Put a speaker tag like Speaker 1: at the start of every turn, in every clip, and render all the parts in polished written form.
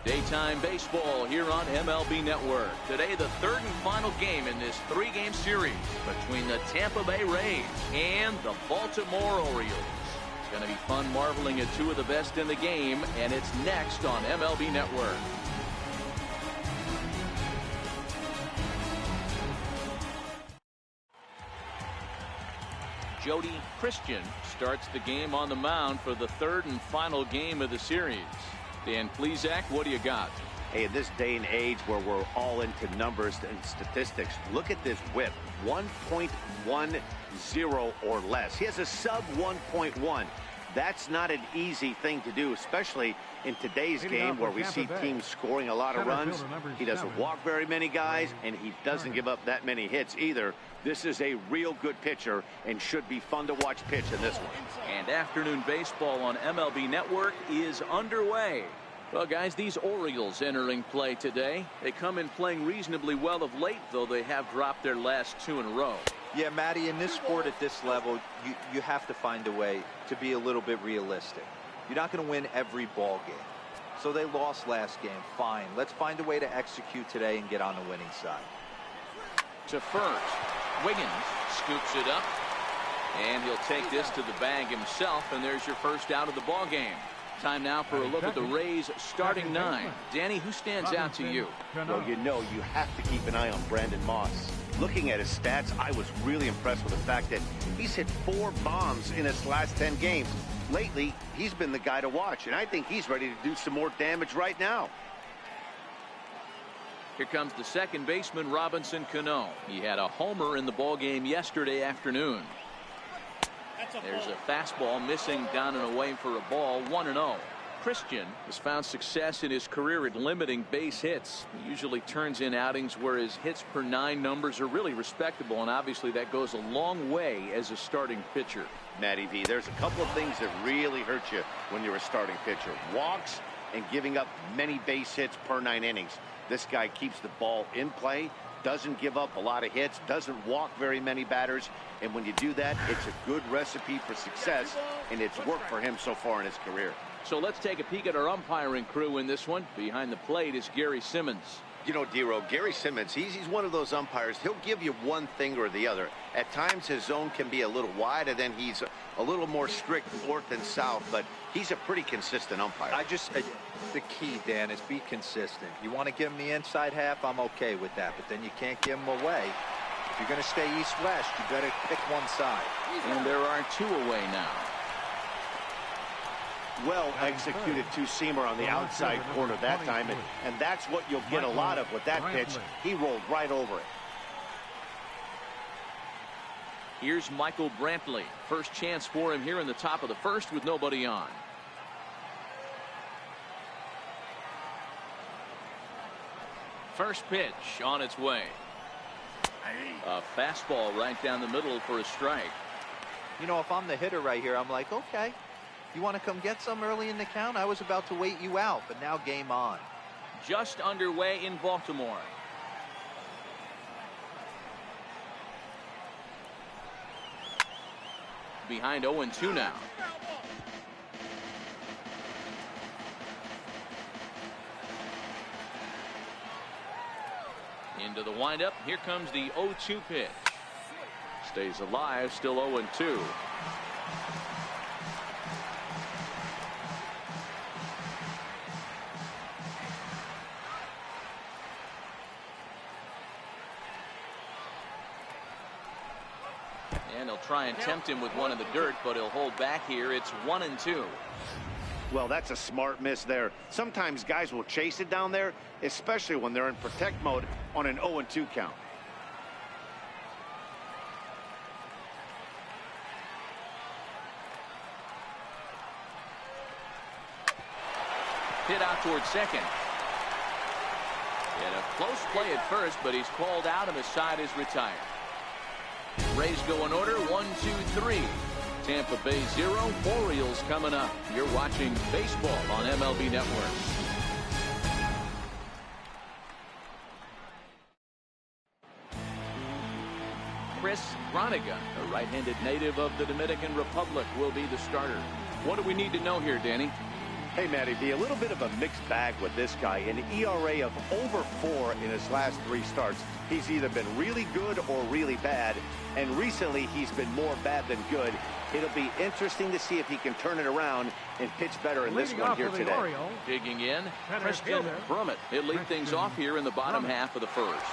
Speaker 1: Daytime baseball here on MLB Network. Today, the third and final game in this three-game series between the Tampa Bay Rays and the Baltimore Orioles. It's going to be fun marveling at two of the best in the game, and it's next on MLB Network. Jody Christian starts the game on the mound for the third and final game of the series. Dan Plesac, what do you got?
Speaker 2: Hey, in this day and age where we're all into numbers and statistics, look at this whip, 1.10 or less. He has a sub 1.1. That's not an easy thing to do, especially in today's game where we see teams scoring a lot of runs. He doesn't walk very many guys, and he doesn't give up that many hits either. This is a real good pitcher and should be fun to watch pitch in this one.
Speaker 1: And afternoon baseball on MLB Network is underway. Well, guys, these Orioles entering play today. They come in playing reasonably well of late, though they have dropped their last two in a row.
Speaker 3: Yeah, Matty, in this sport at this level, you have to find a way to be a little bit realistic. You're not going to win every ball game. So they lost last game. Fine. Let's find a way to execute today and get on the winning side.
Speaker 1: To first, Wiggins scoops it up, and he'll take this to the bag himself, and there's your first out of the ball game. Time now for a look at the Rays starting nine. Danny, who stands out to you?
Speaker 2: Well, you know you have to keep an eye on Brandon Moss. Looking at his stats, I was really impressed with the fact that he's hit 4 bombs in his last 10 games. Lately, he's been the guy to watch, and I think he's ready to do some more damage right now.
Speaker 1: Here comes the second baseman, Robinson Cano. He had a homer in the ballgame yesterday afternoon. There's a fastball missing down and away for a ball, 1-0. Christian has found success in his career at limiting base hits. He usually turns in outings where his hits per 9 numbers are really respectable, and obviously that goes a long way as a starting pitcher.
Speaker 2: Matty V, there's a couple of things that really hurt you when you're a starting pitcher. Walks and giving up many base hits per 9 innings. This guy keeps the ball in play, doesn't give up a lot of hits, doesn't walk very many batters, and when you do that, it's a good recipe for success, and it's worked for him so far in his career.
Speaker 1: So let's take a peek at our umpiring crew in this one. Behind the plate is Gary Simmons.
Speaker 2: You know, Dero, Gary Simmons, he's one of those umpires. He'll give you one thing or the other. At times, his zone can be a little wide, and then he's a little more strict north and south, but he's a pretty consistent umpire.
Speaker 3: The key, Dan, is be consistent. You want to give him the inside half, I'm okay with that, but then you can't give him away. If you're going to stay east-west, you better pick one side.
Speaker 1: And there are 2 away now.
Speaker 2: Well executed two-seamer on the outside corner that time, and that's what you'll get a lot of with that pitch. He rolled right over it.
Speaker 1: Here's Michael Brantley. First chance for him here in the top of the first with nobody on. First pitch on its way. A fastball right down the middle for a strike.
Speaker 3: You know, if I'm the hitter right here, I'm like, okay. You want to come get some early in the count? I was about to wait you out, but now game on.
Speaker 1: Just underway in Baltimore. Behind 0-2 now. Into the windup. Here comes the 0-2 pitch. Stays alive, still 0-2. And he'll try and tempt him with one in the dirt, but he'll hold back here. It's 1-2.
Speaker 2: Well, that's a smart miss there. Sometimes guys will chase it down there, especially when they're in protect mode on an 0-2 count.
Speaker 1: Hit out towards second. And a close play at first, but he's called out and the side is retired. Rays go in order, 1, 2, 3. Tampa Bay 0, Orioles coming up. You're watching baseball on MLB Network. Chris Broniga, a right-handed native of the Dominican Republic, will be the starter. What do we need to know here, Danny?
Speaker 2: Hey, Matty V, a little bit of a mixed bag with this guy. An ERA of over 4 in his last 3 starts. He's either been really good or really bad, and recently he's been more bad than good. It'll be interesting to see if he can turn it around and pitch better in this one here today.
Speaker 4: Orioles,
Speaker 1: Digging in, Christian Brummett. He'll lead things off here in the bottom half of the first.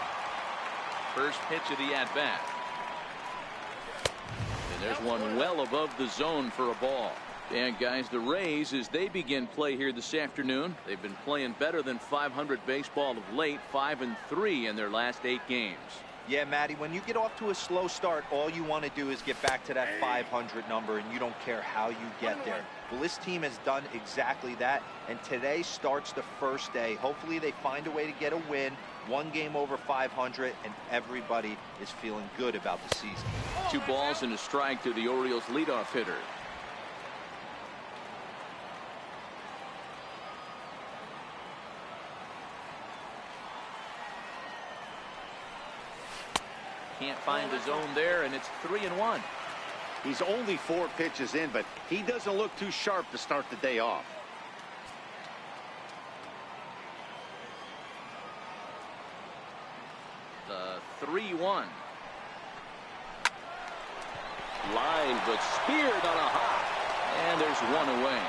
Speaker 1: First pitch of the at-bat. And there's one well above the zone for a ball. And guys, the Rays, as they begin play here this afternoon, they've been playing better than .500 baseball of late, 5-3 in their last 8 games.
Speaker 3: Yeah, Matty, when you get off to a slow start, all you want to do is get back to that 500 number, and you don't care how you get there. Well, this team has done exactly that, and today starts the first day. Hopefully they find a way to get a win, 1 game over 500, and everybody is feeling good about the season.
Speaker 1: 2 balls and a strike to the Orioles leadoff hitter. Can't find the zone there, and it's 3-1.
Speaker 2: He's only 4 pitches in, but he doesn't look too sharp to start the day off.
Speaker 1: The 3-1. Line, but speared on a hop. And there's 1 away.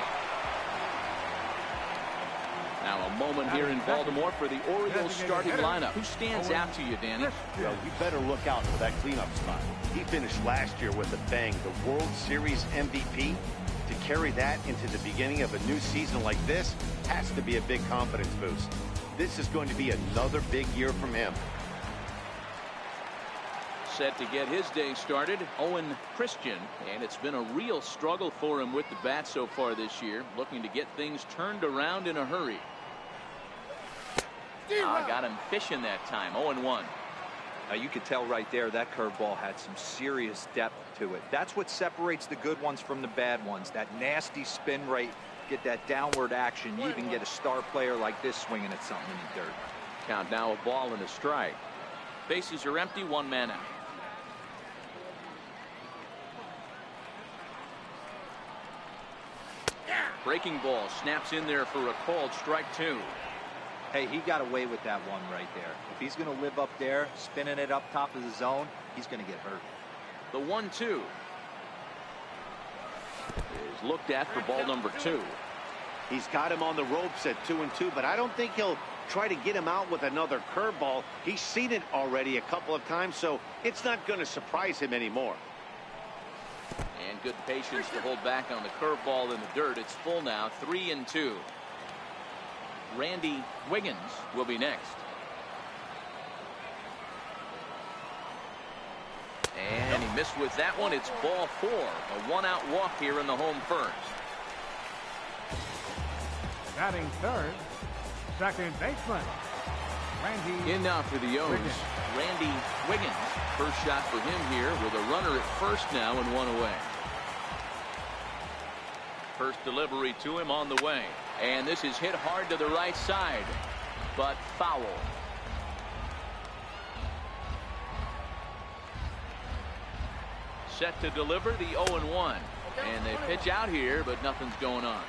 Speaker 1: Now a moment here in Baltimore for the Orioles starting lineup. Who stands out to you, Danny?
Speaker 2: Well, you better look out for that cleanup spot. He finished last year with a bang, the World Series MVP. To carry that into the beginning of a new season like this has to be a big confidence boost. This is going to be another big year from him.
Speaker 1: Set to get his day started, Owen Christian, and it's been a real struggle for him with the bat so far this year, looking to get things turned around in a hurry. Got him fishing that time. 0-1.
Speaker 3: Now you could tell right there that curveball had some serious depth to it. That's what separates the good ones from the bad ones. That nasty spin rate, get that downward action. You even get a star player like this swinging at something in the dirt.
Speaker 1: Count now, a ball and a strike. Bases are empty, 1 man out. Breaking ball snaps in there for a called strike 2.
Speaker 3: Hey, he got away with that one right there. If he's going to live up there, spinning it up top of the zone, he's going to get hurt.
Speaker 1: The 1-2 is looked at for ball number 2.
Speaker 2: He's got him on the ropes at 2-2, but I don't think he'll try to get him out with another curveball. He's seen it already a couple of times, so it's not going to surprise him anymore.
Speaker 1: And good patience to hold back on the curveball in the dirt. It's full now, 3-2. Randy Wiggins will be next. And he missed with that one. It's ball 4. A 1-out walk here in the home first.
Speaker 4: batting third, second baseman, Randy.
Speaker 1: In now for the O's,
Speaker 4: Wiggins.
Speaker 1: Randy Wiggins. First shot for him here with a runner at first now and 1 away. First delivery to him on the way. And this is hit hard to the right side, but foul. Set to deliver the 0-1. And they pitch out here, but nothing's going on.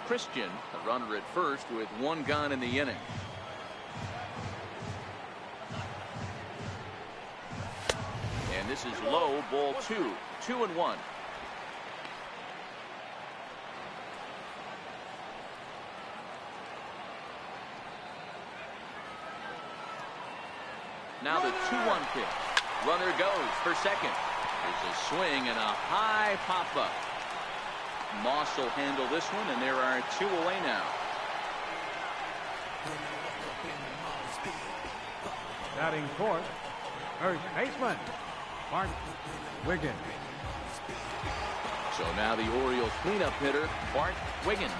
Speaker 1: Christian, a runner at first with 1 gone in the inning. And this is low, ball 2. 2-1. Now the 2-1 pitch. Runner goes for second. There's a swing and a high pop-up. Moss will handle this one, and there are 2 away now.
Speaker 4: Batting fourth, first baseman, Bart Wiggins.
Speaker 1: So now the Orioles cleanup hitter, Bart Wiggins.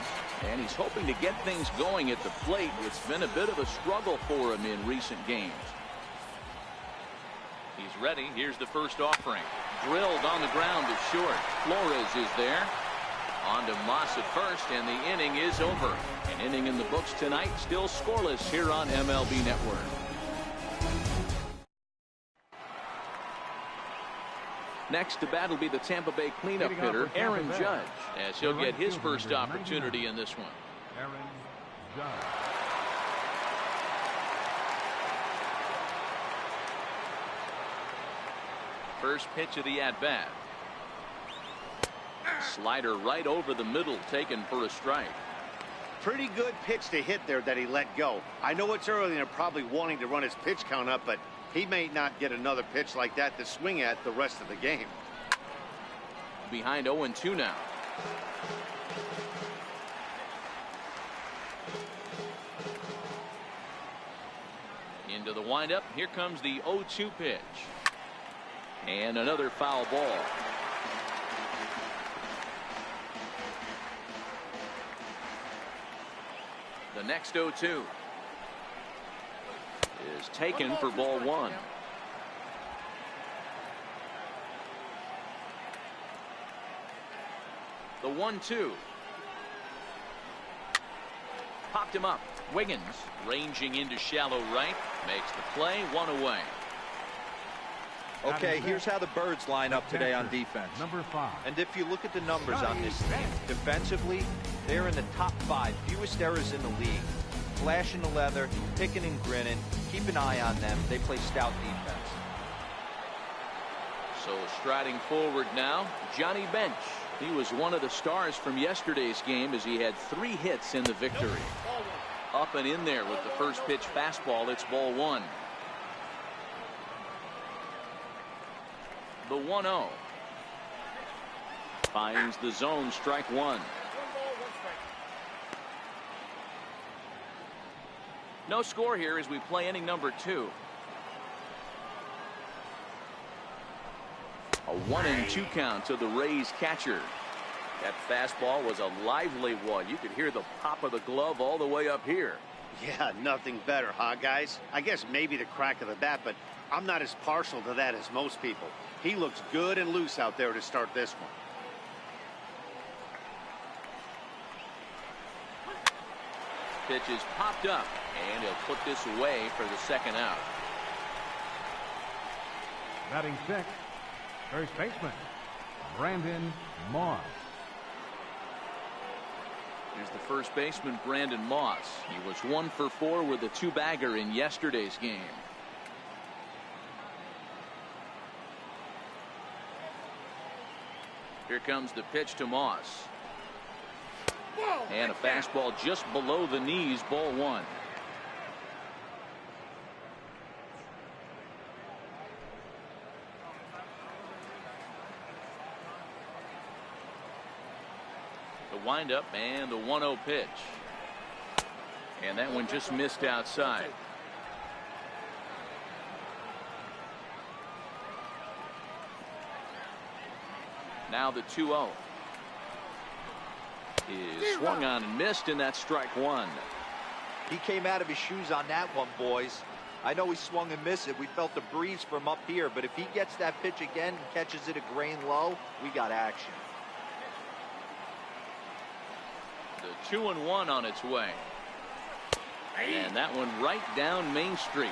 Speaker 1: And he's hoping to get things going at the plate. It's been a bit of a struggle for him in recent games. He's ready. Here's the first offering. Drilled on the ground to short. Flores is there. On to Moss at first, and the inning is over. An inning in the books tonight, still scoreless here on MLB Network. Next to bat will be the Tampa Bay cleanup hitter, Aaron Judge, as he'll get his first opportunity in this one.
Speaker 4: Aaron Judge.
Speaker 1: First pitch of the at-bat. Slider right over the middle, taken for a strike.
Speaker 2: Pretty good pitch to hit there that he let go. I know it's early and they're probably wanting to run his pitch count up, but he may not get another pitch like that to swing at the rest of the game.
Speaker 1: Behind 0-2 now. Into the windup. Here comes the 0-2 pitch. And another foul ball. The next 0-2 is taken for ball one. The 1-2. Popped him up. Wiggins ranging into shallow right. Makes the play, one away.
Speaker 3: Okay, here's how the Birds line up today on defense.
Speaker 4: Number 5.
Speaker 3: And if you look at the numbers on this team, defensively, they're in the top 5 fewest errors in the league. Flashing the leather, picking and grinning. Keep an eye on them. They play stout defense.
Speaker 1: So striding forward now, Johnny Bench. He was one of the stars from yesterday's game as he had 3 hits in the victory. Up and in there with the first pitch fastball. It's ball one. The 1-0 finds the zone, strike one. No score here as we play inning number 2. A 1-2 count to the Rays catcher. That fastball was a lively one. You could hear the pop of the glove all the way up here.
Speaker 2: Yeah, nothing better, huh, guys? I guess maybe the crack of the bat, but I'm not as partial to that as most people. He looks good and loose out there to start this one.
Speaker 1: Pitch is popped up, and he'll put this away for the second out.
Speaker 4: Batting 6, first baseman, Brandon Moss.
Speaker 1: Here's the first baseman, Brandon Moss. He was 1 for 4 with a 2-bagger in yesterday's game. Here comes the pitch to Moss. And a fastball just below the knees, ball one. The windup and the 1-0 pitch. And that one just missed outside. Now the 2-0 is swung on and missed, and that's strike one.
Speaker 3: He came out of his shoes on that one, boys. I know he swung and missed it. We felt the breeze from up here, but if he gets that pitch again and catches it a grain low, we got action.
Speaker 1: The 2-1 on its way. And that one right down Main Street.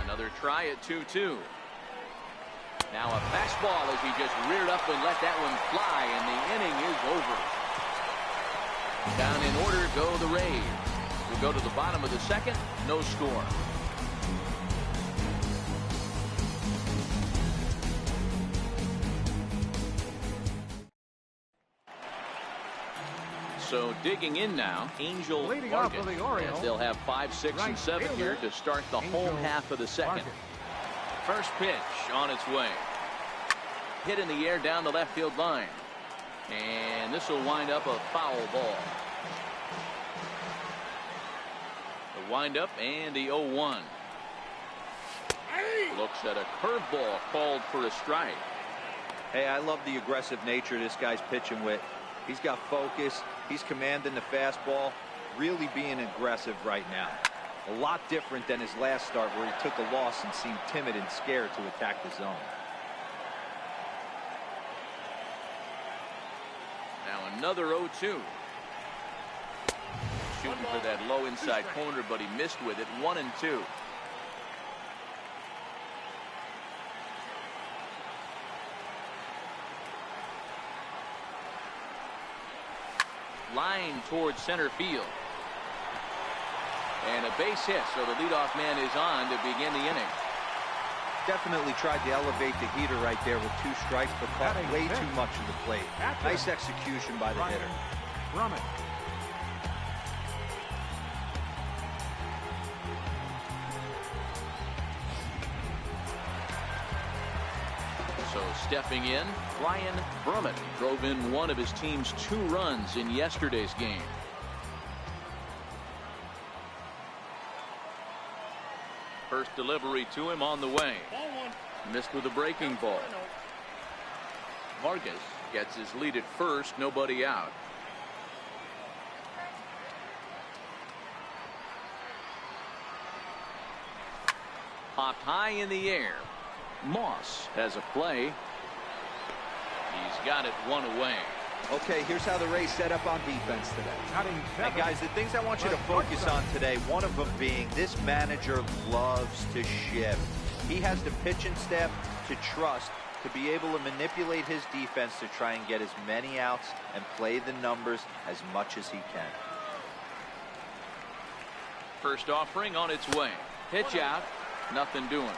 Speaker 1: Another try at 2-2. Now a fastball as he just reared up and let that one fly, and the inning is over. Down in order go the Rays. We'll go to the bottom of the second. No score. So digging in now, Angel
Speaker 4: Leading off
Speaker 1: Morgan,
Speaker 4: for the Orioles,
Speaker 1: as they'll have 5, 6, and 7 here to start the home half of the second. First pitch on its way. Hit in the air down the left field line. And this will wind up a foul ball. The windup and the 0-1. Looks at a curveball called for a strike.
Speaker 3: Hey, I love the aggressive nature this guy's pitching with. He's got focus. He's commanding the fastball. Really being aggressive right now. A lot different than his last start where he took a loss and seemed timid and scared to attack the zone.
Speaker 1: Now another 0-2. Shooting for that low inside corner, but he missed with it. 1-2. Line towards center field. And a base hit, so the leadoff man is on to begin the inning.
Speaker 3: Definitely tried to elevate the heater right there with 2 strikes, but caught way too much of the plate. Nice execution by the hitter.
Speaker 4: Drummond.
Speaker 1: So stepping in, Ryan Brummett drove in one of his team's 2 runs in yesterday's game. First delivery to him on the way. Missed with a breaking ball. Vargas gets his lead at first, nobody out. Popped high in the air. Moss has a play. He's got it 1 away.
Speaker 3: Okay, here's how the Rays set up on defense today. And guys, the things I want you to focus on today, one of them being this manager loves to shift. He has the pitching staff to trust to be able to manipulate his defense to try and get as many outs and play the numbers as much as he can.
Speaker 1: First offering on its way. Pitch out. Nothing doing.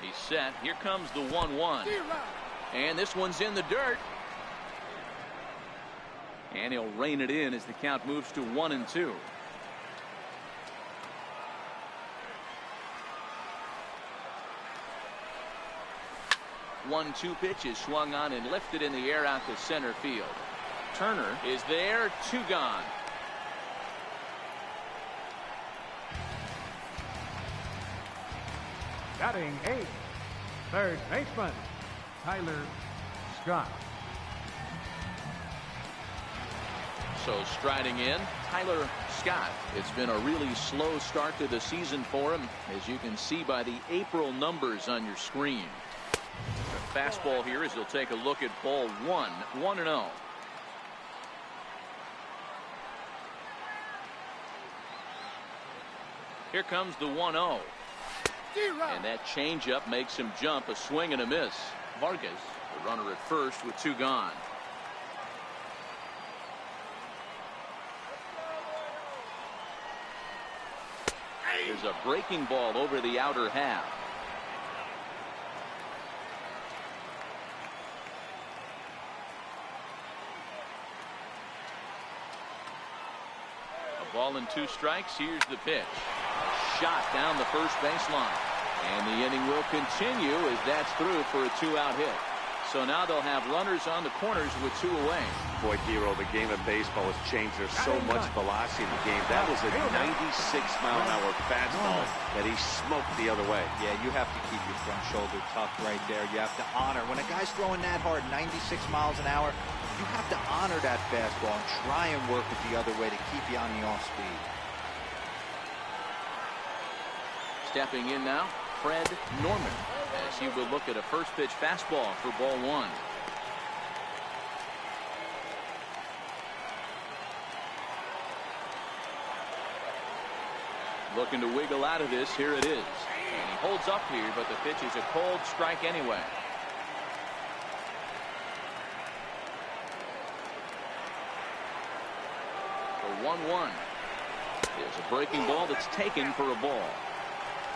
Speaker 1: He's set. Here comes the 1-1. And this one's in the dirt. And he'll rein it in as the count moves to 1-2. One-two pitch is swung on and lifted in the air out to center field. Turner is there. 2 gone.
Speaker 4: Batting 8th, third baseman, Tyler Scott.
Speaker 1: So striding in, Tyler Scott. It's been a really slow start to the season for him, as you can see by the April numbers on your screen. The fastball here as he'll take a look at ball 1, 1-0. Here comes the 1-0. And that changeup makes him jump. A swing and a miss. Vargas, the runner at first with 2 gone. There's a breaking ball over the outer half. A ball and 2 strikes. Here's the pitch. A shot down the first baseline. And the inning will continue as that's through for a 2-out hit. So now they'll have runners on the corners with 2 away.
Speaker 2: Boy, Hero, the game of baseball has changed. There's so much velocity in the game. That was a 96-mile-an-hour fastball that he smoked the other way.
Speaker 3: Yeah, you have to keep your front shoulder tucked right there. You have to honor. When a guy's throwing that hard, 96 miles an hour, you have to honor that fastball and try and work it the other way to keep you on the off speed.
Speaker 1: Stepping in now, Fred Norman, as he will look at a first pitch fastball for ball 1. Looking to wiggle out of this. Here it is. And he holds up here, but the pitch is a cold strike anyway. The 1-1 is a breaking ball that's taken for a ball.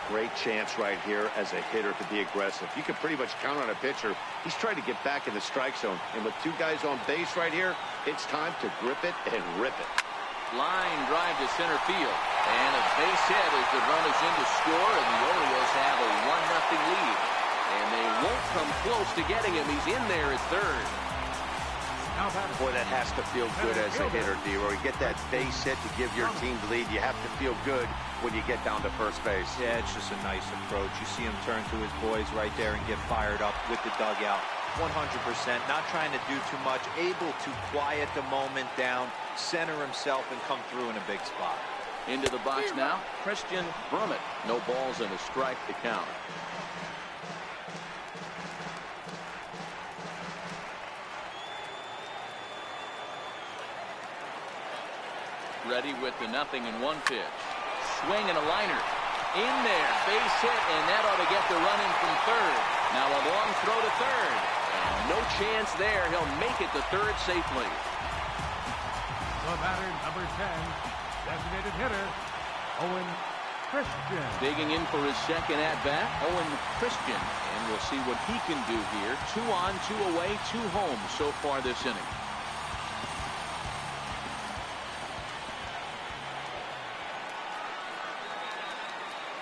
Speaker 2: Great chance right here as a hitter to be aggressive. You can pretty much count on a pitcher. He's trying to get back in the strike zone. And with 2 guys on base right here, it's time to grip it and rip it.
Speaker 1: Line drive to center field. And a base hit as the run is in to score, and the Orioles have a 1-0 lead. And they won't come close to getting him. He's in there at third.
Speaker 2: Boy, that has to feel good as a hitter, D-Roy. You get that base hit to give your team the lead. You have to feel good when you get down to first base.
Speaker 3: Yeah, it's just a nice approach. You see him turn to his boys right there and get fired up with the dugout. 100%, not trying to do too much, able to quiet the moment down, center himself, and come through in a big spot.
Speaker 1: Into the box now, Christian Brummett. No balls and a strike to count. Ready with the 0-1 pitch. Swing and a liner. In there. Base hit, and that ought to get the run in from third. Now a long throw to third. And no chance there. He'll make it to third safely.
Speaker 4: The batter, number 10, designated hitter, Owen Christian.
Speaker 1: Digging in for his second at-bat, Owen Christian. And we'll see what he can do here. 2 on, 2 away, 2 home so far this inning.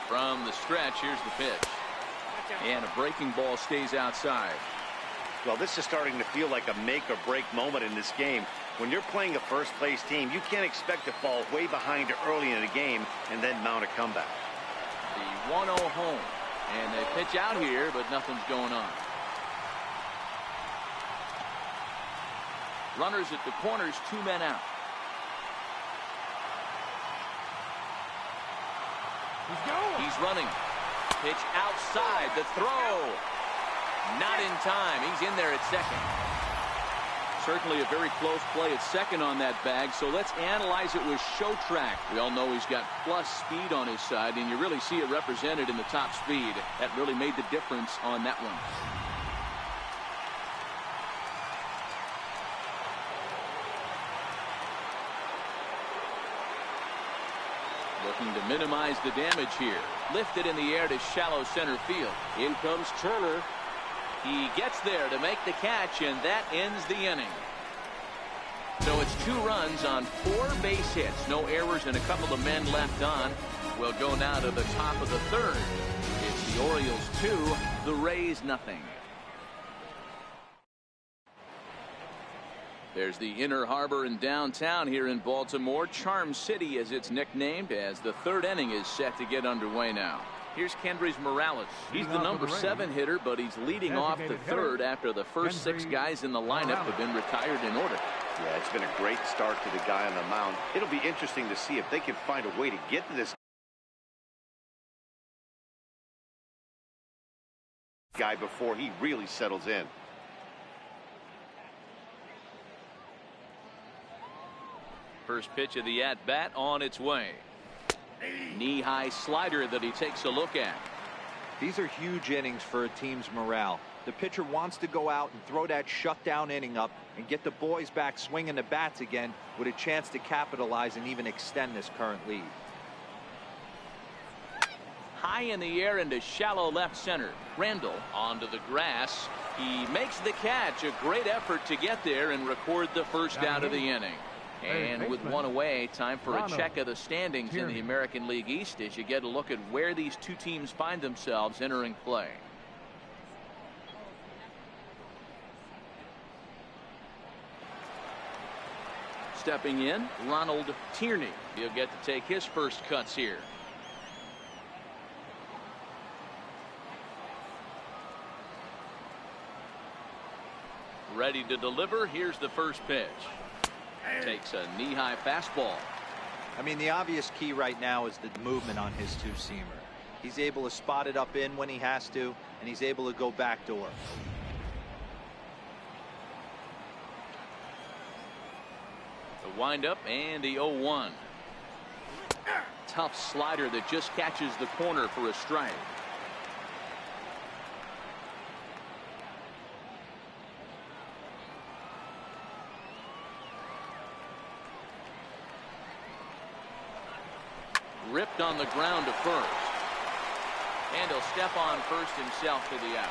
Speaker 1: From the stretch, here's the pitch. And a breaking ball stays outside.
Speaker 2: Well, this is starting to feel like a make-or-break moment in this game. When you're playing a first-place team, you can't expect to fall way behind early in the game and then mount a comeback.
Speaker 1: The 1-0 home. And they pitch out here, but nothing's going on. Runners at the corners, 2 men out. He's running. Pitch outside. The throw. Not in time. He's in there at second. Certainly a very close play at second on that bag. So let's analyze it with show track. We all know he's got plus speed on his side, and you really see it represented in the top speed. That really made the difference on that one. Looking to minimize the damage here. Lifted in the air to shallow center field. In comes Turner. He gets there to make the catch, and that ends the inning. So it's 2 runs on 4 base hits. No errors and a couple of men left on. We'll go now to the top of the third. It's the Orioles 2, the Rays nothing. There's the Inner Harbor in downtown here in Baltimore. Charm City, as it's nicknamed, as the third inning is set to get underway now. Here's Kendrys Morales. He's the number 7 hitter, but he's leading off the third after the first 6 guys in the lineup have been retired in order.
Speaker 2: Yeah, it's been a great start to the guy on the mound. It'll be interesting to see if they can find a way to get to this guy before he really settles in.
Speaker 1: First pitch of the at-bat on its way. Knee-high slider that he takes a look at.
Speaker 3: These are huge innings for a team's morale. The pitcher wants to go out and throw that shutdown inning up and get the boys back swinging the bats again with a chance to capitalize and even extend this current lead.
Speaker 1: High in the air into shallow left center. Randall onto the grass. He makes the catch. A great effort to get there and record the first out of the inning. And with 1 away, time for a check of the standings in the American League East as you get a look at where these 2 teams find themselves entering play. Stepping in, Ronald Tierney. He'll get to take his first cuts here. Ready to deliver. Here's the first pitch. Takes a knee-high fastball.
Speaker 3: I mean, the obvious key right now is the movement on his 2-seamer. He's able to spot it up in when he has to, and he's able to go backdoor.
Speaker 1: The windup and the 0-1. Tough slider that just catches the corner for a strike. Ripped on the ground to first. And he'll step on first himself to the out.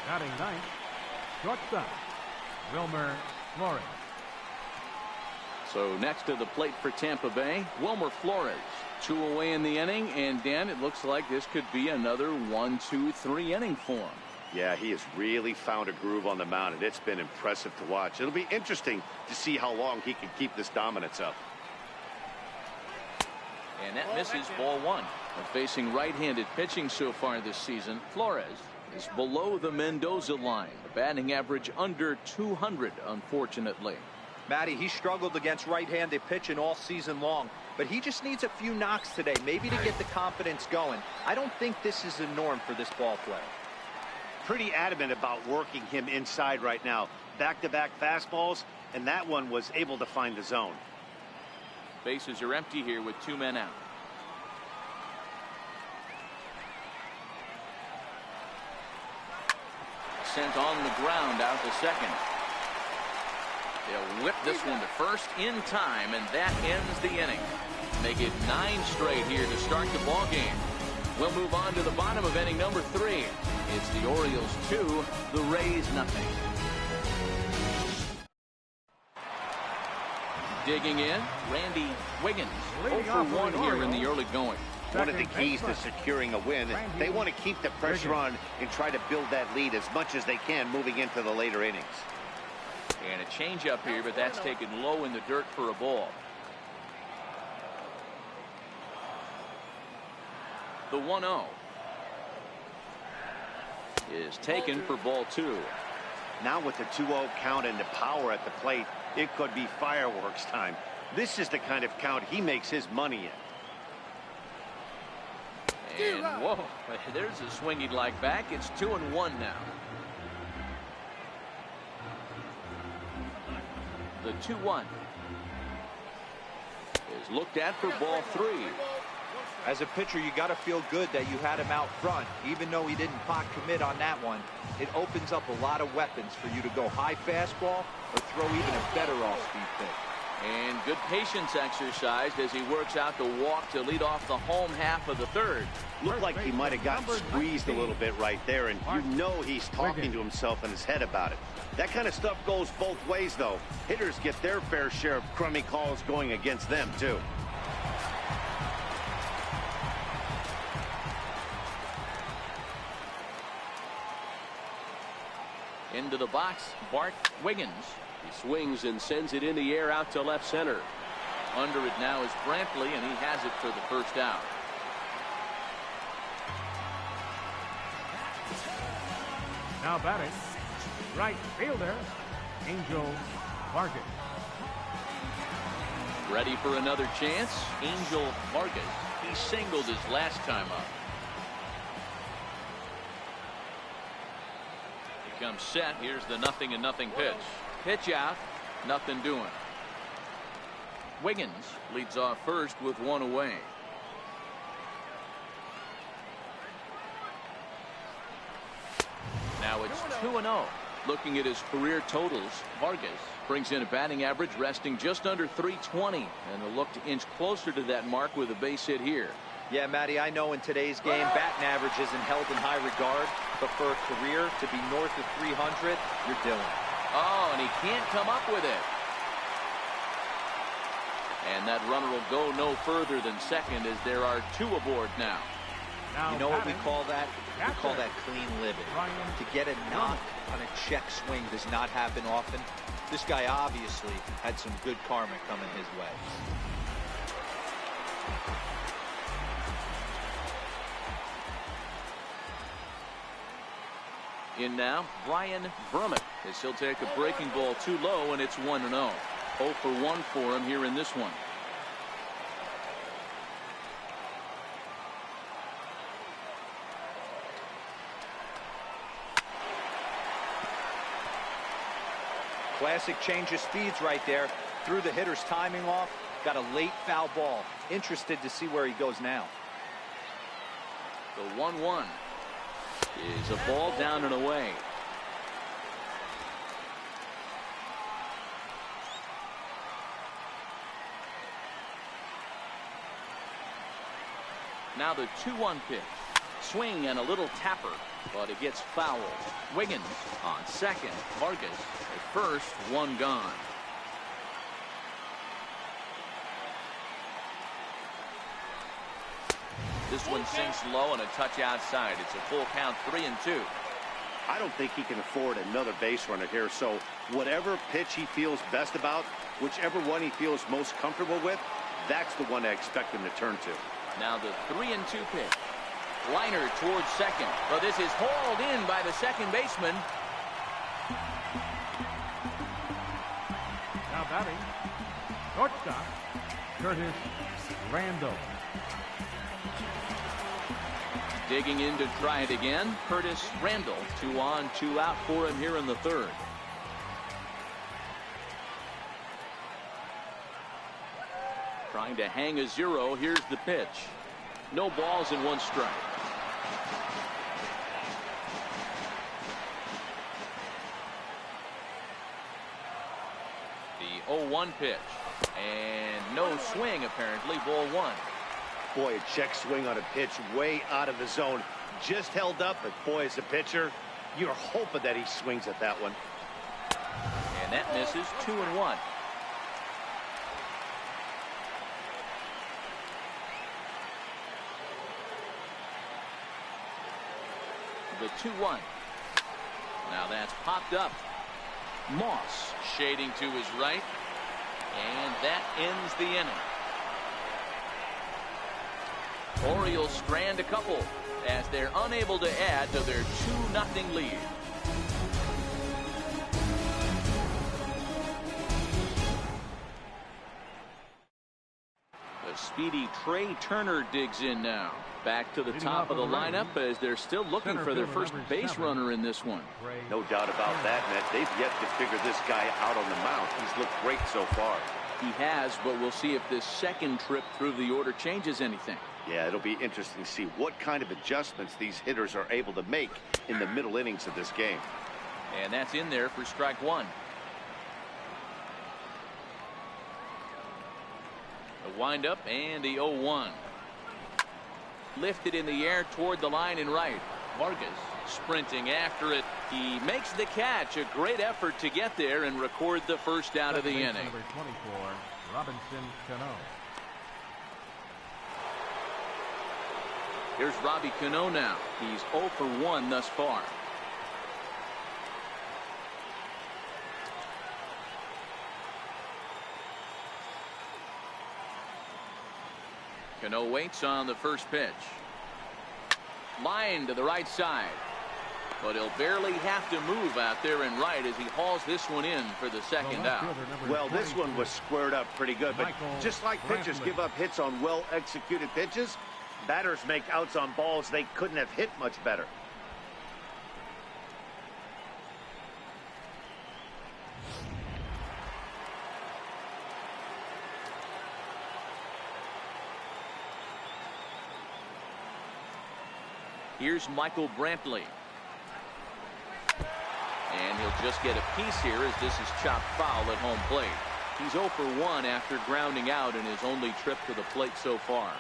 Speaker 4: Batting ninth, shortstop, Wilmer Flores.
Speaker 1: So next to the plate for Tampa Bay, Wilmer Flores. 2 away in the inning, and Dan, it looks like this could be another 1-2-3 inning for him.
Speaker 2: Yeah, he has really found a groove on the mound, and it's been impressive to watch. It'll be interesting to see how long he can keep this dominance up.
Speaker 1: And that misses, ball 1. And facing right-handed pitching so far this season, Flores is below the Mendoza line. A batting average under 200, unfortunately.
Speaker 3: Matty, he struggled against right-handed pitching all season long, but he just needs a few knocks today, maybe to get the confidence going. I don't think this is the norm for this ball player.
Speaker 2: Pretty adamant about working him inside right now. Back-to-back fastballs, and that one was able to find the zone.
Speaker 1: Bases are empty here with 2 men out. Sent on the ground out to second. They'll whip this one to first in time, and that ends the inning. Make it 9 straight here to start the ball game. We'll move on to the bottom of inning number 3. It's the Orioles 2, the Rays nothing. Digging in, Randy Wiggins. 0 for 1 here in the early going.
Speaker 2: One of the keys to securing a win, they want to keep the pressure on and try to build that lead as much as they can moving into the later innings.
Speaker 1: And a changeup here, but that's taken low in the dirt for a ball. The 1-0 is taken for ball 2.
Speaker 2: Now with the 2-0 count and the power at the plate, it could be fireworks time. This is the kind of count he makes his money in.
Speaker 1: And whoa, there's a swing he'd like back. It's 2-1 now. The 2-1 is looked at for ball 3.
Speaker 3: As a pitcher, you got to feel good that you had him out front. Even though he didn't pot commit on that one, it opens up a lot of weapons for you to go high fastball or throw even a better off-speed pitch.
Speaker 1: And good patience exercised as he works out the walk to lead off the home half of the 3rd.
Speaker 2: Looked like he might have gotten squeezed a little bit right there, and you know he's talking to himself in his head about it. That kind of stuff goes both ways, though. Hitters get their fair share of crummy calls going against them, too.
Speaker 1: Into the box, Bart Wiggins. He swings and sends it in the air out to left center. Under it now is Brantley, and he has it for the first out.
Speaker 4: Now batting, right fielder, Angel Vargas.
Speaker 1: Ready for another chance, Angel Vargas. He singled his last time up. He comes set. Here's the 0-0 pitch. Pitch out, nothing doing. Wiggins leads off first with 1 away. Now it's 2-0. Looking at his career totals, Vargas brings in a batting average resting just under 320, and will look to inch closer to that mark with a base hit here.
Speaker 3: Yeah, Matty, I know in today's game, batting average isn't held in high regard, but for a career to be north of 300, you're doing it.
Speaker 1: Oh, and he can't come up with it. And that runner will go no further than second, as there are 2 aboard now.
Speaker 3: You know what we call that? We call that clean living. To get a knock on a check swing does not happen often. This guy obviously had some good karma coming his way.
Speaker 1: In now, Brian Brummett, as he'll take a breaking ball too low, and it's 1-0. 0 for 1 for him here in this one.
Speaker 3: Classic change of speeds right there. Threw the hitter's timing off. Got a late foul ball. Interested to see where he goes now.
Speaker 1: The 1-1 is a ball down and away. Now the 2-1 pitch. Swing and a little tapper, but it gets fouled. Wiggins on second. Vargas at first. 1 gone. This one sinks low and a touch outside. It's a full count, 3-2.
Speaker 2: I don't think he can afford another base runner here, so whatever pitch he feels best about, whichever one he feels most comfortable with, that's the one I expect him to turn to.
Speaker 1: Now the 3-2 pitch. Liner towards second. But this is hauled in by the second baseman.
Speaker 4: Now batting, shortstop, Curtis Randall.
Speaker 1: Digging in to try it again, Curtis Randall. 2 on, 2 out for him here in the third. Trying to hang a 0. Here's the pitch. No balls and 1 strike. The 0-1 pitch. And no swing, apparently. Ball 1.
Speaker 2: Boy, a check swing on a pitch way out of the zone. Just held up, but boy, as a pitcher, you're hoping that he swings at that one.
Speaker 1: And that misses. 2-1. The 2-1. Now that's popped up. Moss shading to his right. And that ends the inning. Orioles strand a couple as they're unable to add to their 2-0 lead. The speedy Trey Turner digs in now. Back to the top of the lineup as they're still looking for their first base runner in this one.
Speaker 2: No doubt about that, Matt. They've yet to figure this guy out on the mound. He's looked great so far.
Speaker 1: He has, but we'll see if this second trip through the order changes anything.
Speaker 2: Yeah, it'll be interesting to see what kind of adjustments these hitters are able to make in the middle innings of this game.
Speaker 1: And that's in there for strike 1. The windup and the 0-1. Lifted in the air toward the line in right. Vargas sprinting after it. He makes the catch. A great effort to get there and record the first out of the inning.
Speaker 4: Number 24, Robinson Cano.
Speaker 1: Here's Robbie Cano now. He's 0 for 1 thus far. Cano waits on the first pitch. Line to the right side. But he'll barely have to move out there in right as he hauls this one in for the second out.
Speaker 2: Well, this one was squared up pretty good, but just like pitchers give up hits on well-executed pitches, batters make outs on balls they couldn't have hit much better.
Speaker 1: Here's Michael Brantley. And he'll just get a piece here as this is chopped foul at home plate. He's 0 for 1 after grounding out in his only trip to the plate so far.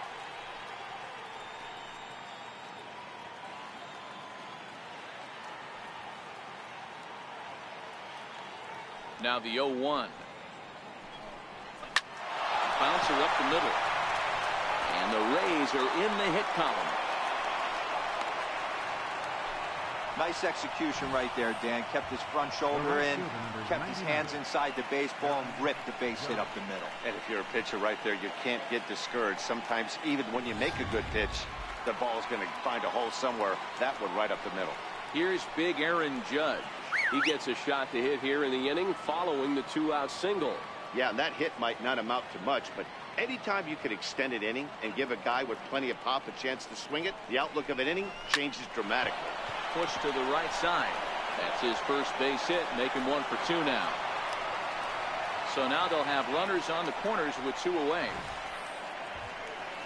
Speaker 1: Now the 0-1. Bouncer up the middle. And the Rays are in the hit column.
Speaker 3: Nice execution right there, Dan. Kept his front shoulder in, kept his hands inside the baseball, and ripped the base hit up the middle.
Speaker 2: And if you're a pitcher right there, you can't get discouraged. Sometimes even when you make a good pitch, the ball's going to find a hole somewhere. That one right up the middle.
Speaker 1: Here's big Aaron Judge. He gets a shot to hit here in the inning following the 2-out single.
Speaker 2: Yeah, and that hit might not amount to much, but anytime you can extend an inning and give a guy with plenty of pop a chance to swing it, the outlook of an inning changes dramatically.
Speaker 1: Push to the right side. That's his first base hit, making 1 for 2 now. So now they'll have runners on the corners with 2 away.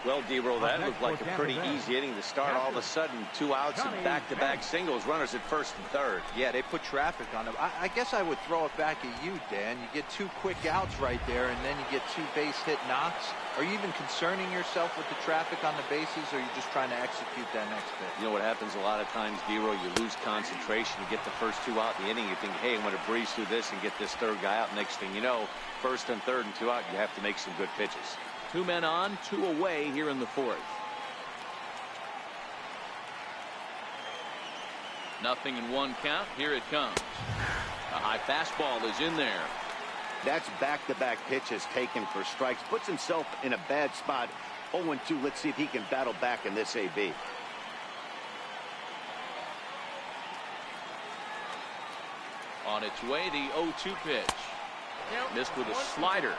Speaker 2: Well, D-Roll, that looked like a pretty easy inning to start. All of a sudden, 2 outs and back-to-back singles, runners at first and third.
Speaker 3: Yeah, they put traffic on them. I guess I would throw it back at you, Dan. You get 2 quick outs right there, and then you get 2 base hit knocks. Are you even concerning yourself with the traffic on the bases, or are you just trying to execute that next pitch?
Speaker 2: You know what happens a lot of times, D-Roll, you lose concentration. You get the first 2 out in the inning. You think, hey, I'm going to breeze through this and get this third guy out. Next thing you know, first and third and 2 out, you have to make some good pitches.
Speaker 1: 2 men on, 2 away here in the fourth. 0-1 count. Here it comes. A high fastball is in there.
Speaker 2: That's back-to-back pitches taken for strikes. Puts himself in a bad spot. 0-2. Let's see if he can battle back in this AB.
Speaker 1: On its way, the 0-2 pitch. Missed with a slider.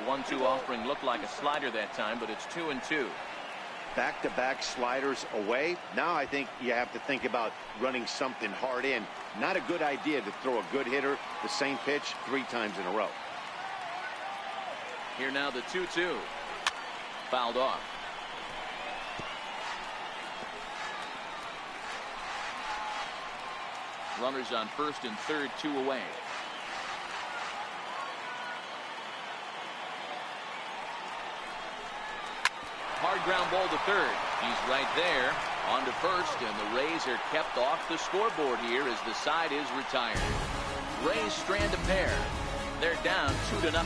Speaker 1: 1-2 offering looked like a slider that time, but it's 2-2.
Speaker 2: Back-to-back sliders away. Now I think you have to think about running something hard in. Not a good idea to throw a good hitter the same pitch 3 times in a row.
Speaker 1: Here now the 2-2. Fouled off. Runners on first and third, 2 away. Hard ground ball to third. He's right there. On to first, and the Rays are kept off the scoreboard here as the side is retired. Rays strand a pair. They're down 2-0.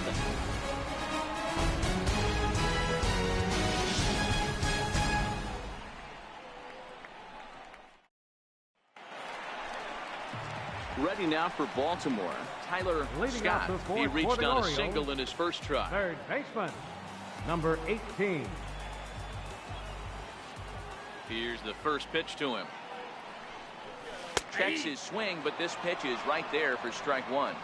Speaker 1: Ready now for Baltimore. Tyler Scott. He reached on a single in his first try.
Speaker 4: Third baseman, number 18.
Speaker 1: Here's the first pitch to him. Checks his swing, but this pitch is right there for strike 1.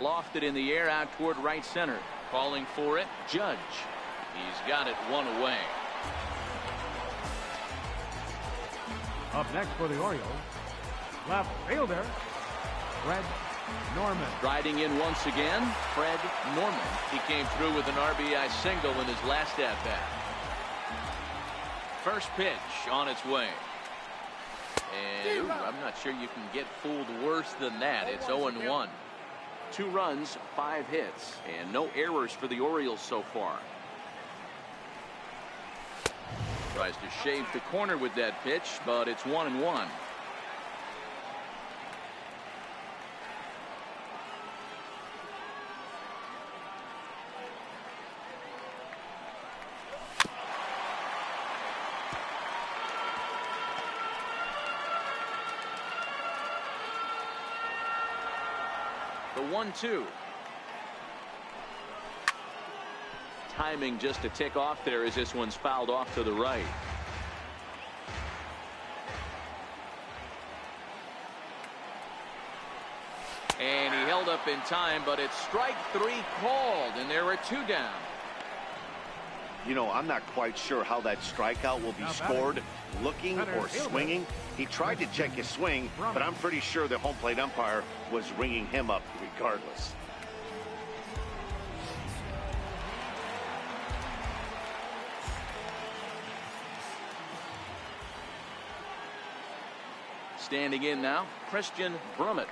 Speaker 1: Lofted in the air out toward right center. Calling for it, Judge. He's got it 1 away.
Speaker 4: Up next for the Orioles, left fielder, Fred Norman.
Speaker 1: Riding in once again, Fred Norman. He came through with an RBI single in his last at-bat. First pitch on its way. And I'm not sure you can get fooled worse than that. It's 0-1. 2 runs, 5 hits, and no errors for the Orioles so far. Tries to shave the corner with that pitch, but it's 1-1. The 1-2. Timing just a tick off there as this one's fouled off to the right. And he held up in time, but it's strike 3 called, and there are 2 down.
Speaker 2: You know, I'm not quite sure how that strikeout will be scored. Looking or swinging. He tried to check his swing, but I'm pretty sure the home plate umpire was ringing him up regardless.
Speaker 1: Standing in now, Christian Brummett.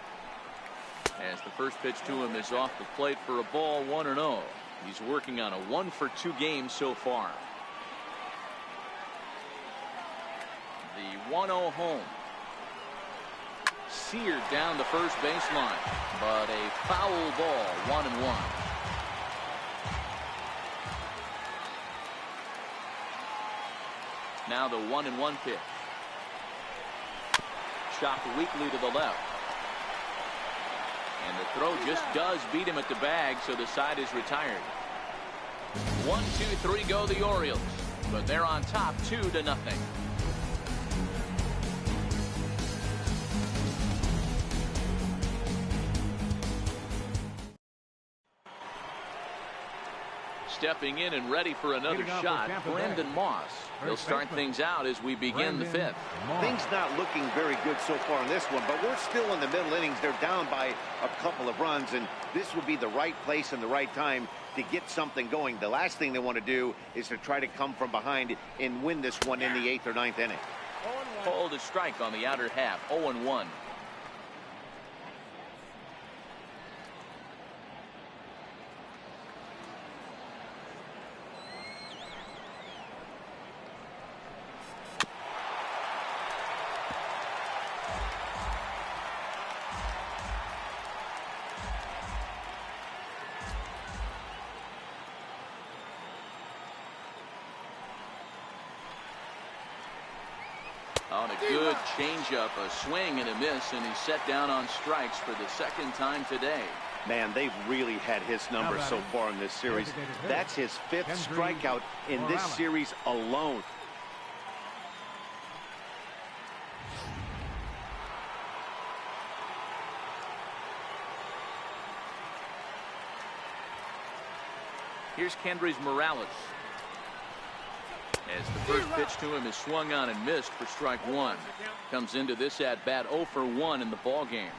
Speaker 1: As the first pitch to him is off the plate for a ball, 1-0. He's working on a 1-for-2 game so far. The 1-0 home. Seared down the first baseline, but a foul ball, 1-1. Now the 1-1 pitch. Chopped weakly to the left. And the throw just does beat him at the bag, so the side is retired. 1, 2, 3 go the Orioles, but they're on top 2-0. Stepping in and ready for another shot, Brandon Moss. He'll start things out as we begin the 5th.
Speaker 2: Things not looking very good so far in this one, but we're still in the middle innings. They're down by a couple of runs, and this would be the right place and the right time to get something going. The last thing they want to do is to try to come from behind and win this one in the 8th or 9th inning.
Speaker 1: Called a strike on the outer half, 0-1. On a good changeup, a swing and a miss, and he's set down on strikes for the second time today.
Speaker 2: Man, they've really had his number so far in this series. That's his 5th strikeout in this series alone.
Speaker 1: Here's Kendrys Morales. As the first pitch to him is swung on and missed for strike 1. Comes into this at bat 0 for 1 in the ball game.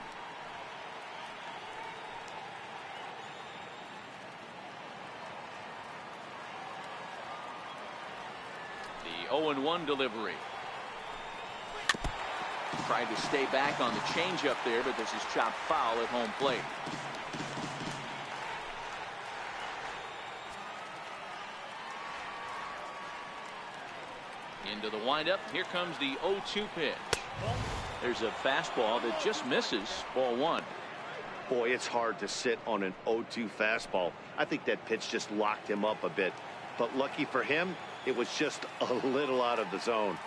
Speaker 1: The 0-1 delivery. Tried to stay back on the changeup there, but this is chopped foul at home plate. Into the windup. Here comes the 0-2 pitch. There's a fastball that just misses. Ball 1.
Speaker 2: Boy, it's hard to sit on an 0-2 fastball. I think that pitch just locked him up a bit. But lucky for him, it was just a little out of the zone.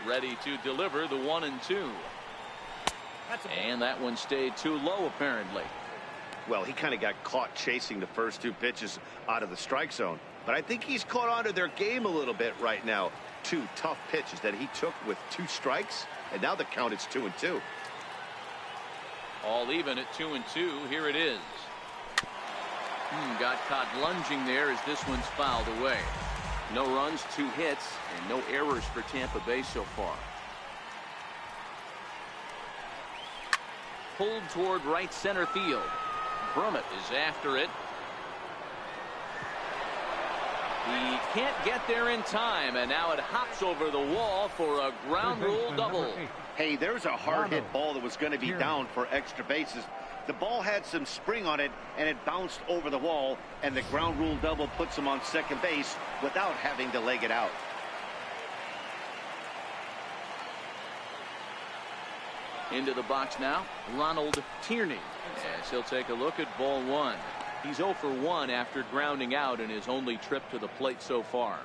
Speaker 1: Ready to deliver the 1-2. And that one stayed too low, apparently.
Speaker 2: Well, he kind of got caught chasing the first 2 pitches out of the strike zone. But I think he's caught on to their game a little bit right now. 2 tough pitches that he took with 2 strikes, and now the count is 2-2.
Speaker 1: All even at 2-2. Here it is. Got caught lunging there as this one's fouled away. No runs, 2 hits, and no errors for Tampa Bay so far. Pulled toward right center field. Brummett is after it. He can't get there in time, and now it hops over the wall for a ground rule double.
Speaker 2: Hey, there's a hard hit ball that was going to be down for extra bases. The ball had some spring on it, and it bounced over the wall, and the ground rule double puts him on second base without having to leg it out.
Speaker 1: Into the box now, Ronald Tierney, as he'll take a look at ball 1. He's 0 for 1 after grounding out in his only trip to the plate so far.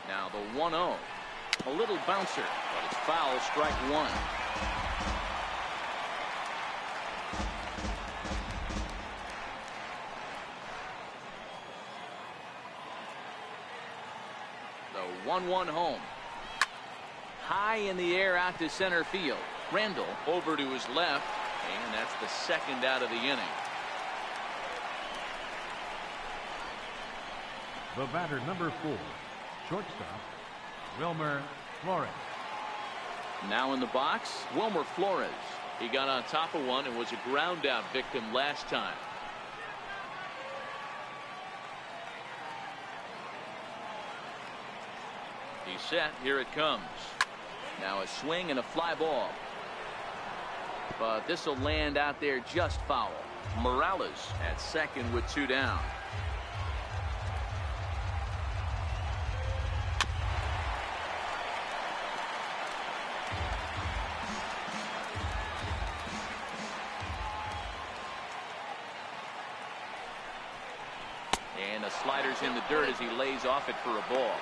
Speaker 1: Now the 1-0. A little bouncer, but it's foul, strike 1. The 1-1 home. High in the air out to center field. Randall over to his left, and that's the second out of the inning.
Speaker 4: The batter, number 4, shortstop, Wilmer Flores.
Speaker 1: Now in the box, Wilmer Flores. He got on top of one and was a ground out victim last time. He's set. Here it comes. Now a swing and a fly ball. But this will land out there just foul. Morales at second with 2 down. And the slider's in the dirt as he lays off it for a ball.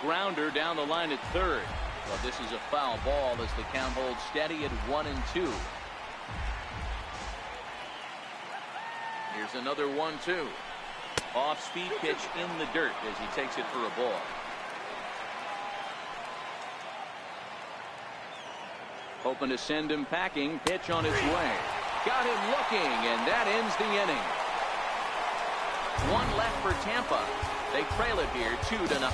Speaker 1: Grounder down the line at third. Well, this is a foul ball as the count holds steady at 1-2. Here's another 1-2. Off-speed pitch in the dirt as he takes it for a ball. Hoping to send him packing. Pitch on its way. Got him looking, and that ends the inning. 1 left for Tampa. They trail it here 2-0.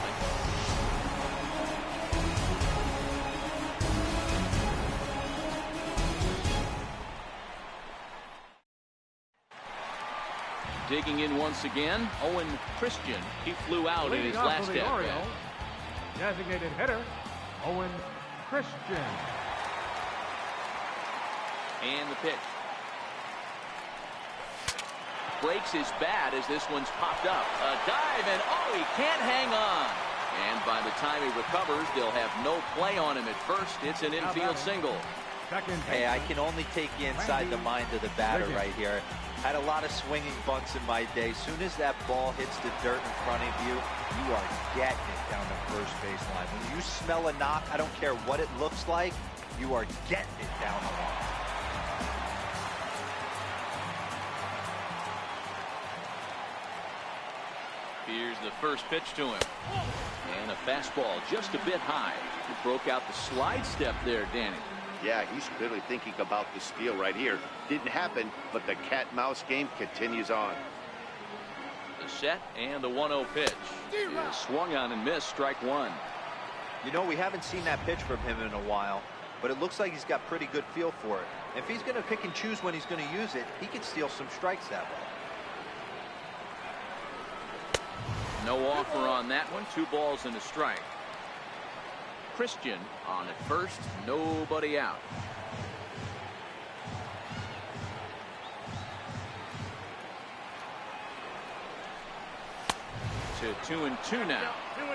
Speaker 1: Digging in once again, Owen Christian. He flew out in his last at bat.
Speaker 4: Designated hitter, Owen Christian.
Speaker 1: And the pitch. breaks his bat as this one's popped up. A dive, and oh, he can't hang on. And by the time he recovers, they'll have no play on him at first. It's an infield single.
Speaker 3: Hey, I can only take you inside the mind of the batter right here. Had a lot of swinging bunts in my day. Soon as that ball hits the dirt in front of you, you are getting it down the first baseline. When you smell a knock, I don't care what it looks like, you are getting it down the line.
Speaker 1: Here's the first pitch to him. And a fastball just a bit high. He broke out the slide step there, Danny.
Speaker 2: Yeah, he's clearly thinking about the steal right here. Didn't happen, but the cat-mouse game continues on.
Speaker 1: The set and the 1-0 pitch. Is swung on and missed, strike one.
Speaker 3: You know, we haven't seen that pitch from him in a while, but it looks like he's got pretty good feel for it. If he's going to pick and choose when he's going to use it, he can steal some strikes that way.
Speaker 1: No offer on that one. 2 balls and a strike. Christian on at first, nobody out. To 2-2 now.
Speaker 5: 2-2.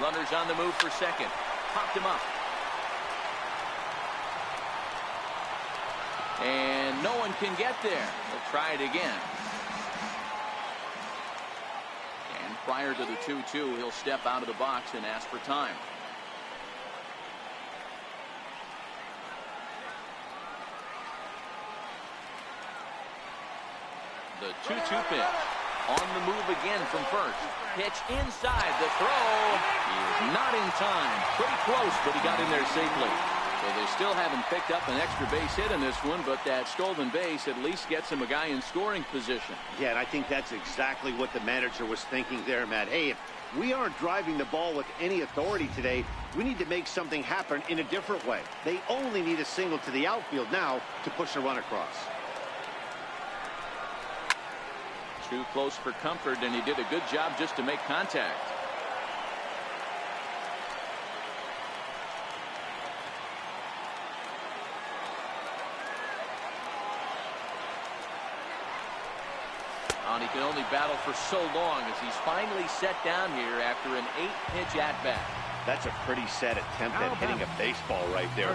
Speaker 1: Runners on the move for second. Popped him up. And no one can get there. They'll try it again. And prior to the 2-2, he'll step out of the box and ask for time. The 2-2 pitch. On the move again from first. Pitch inside. The throw. He is not in time. Pretty close, but he got in there safely. So they still haven't picked up an extra base hit in this one, but that stolen base at least gets him a guy in scoring position.
Speaker 2: Yeah, and I think that's exactly what the manager was thinking there, Matt. Hey, if we aren't driving the ball with any authority today, we need to make something happen in a different way. They only need a single to the outfield now to push a run across.
Speaker 1: Too close for comfort, and he did a good job just to make contact. And he can only battle for so long as he's finally set down here after an 8-pitch at-bat.
Speaker 2: That's a pretty sad attempt at hitting a baseball right there.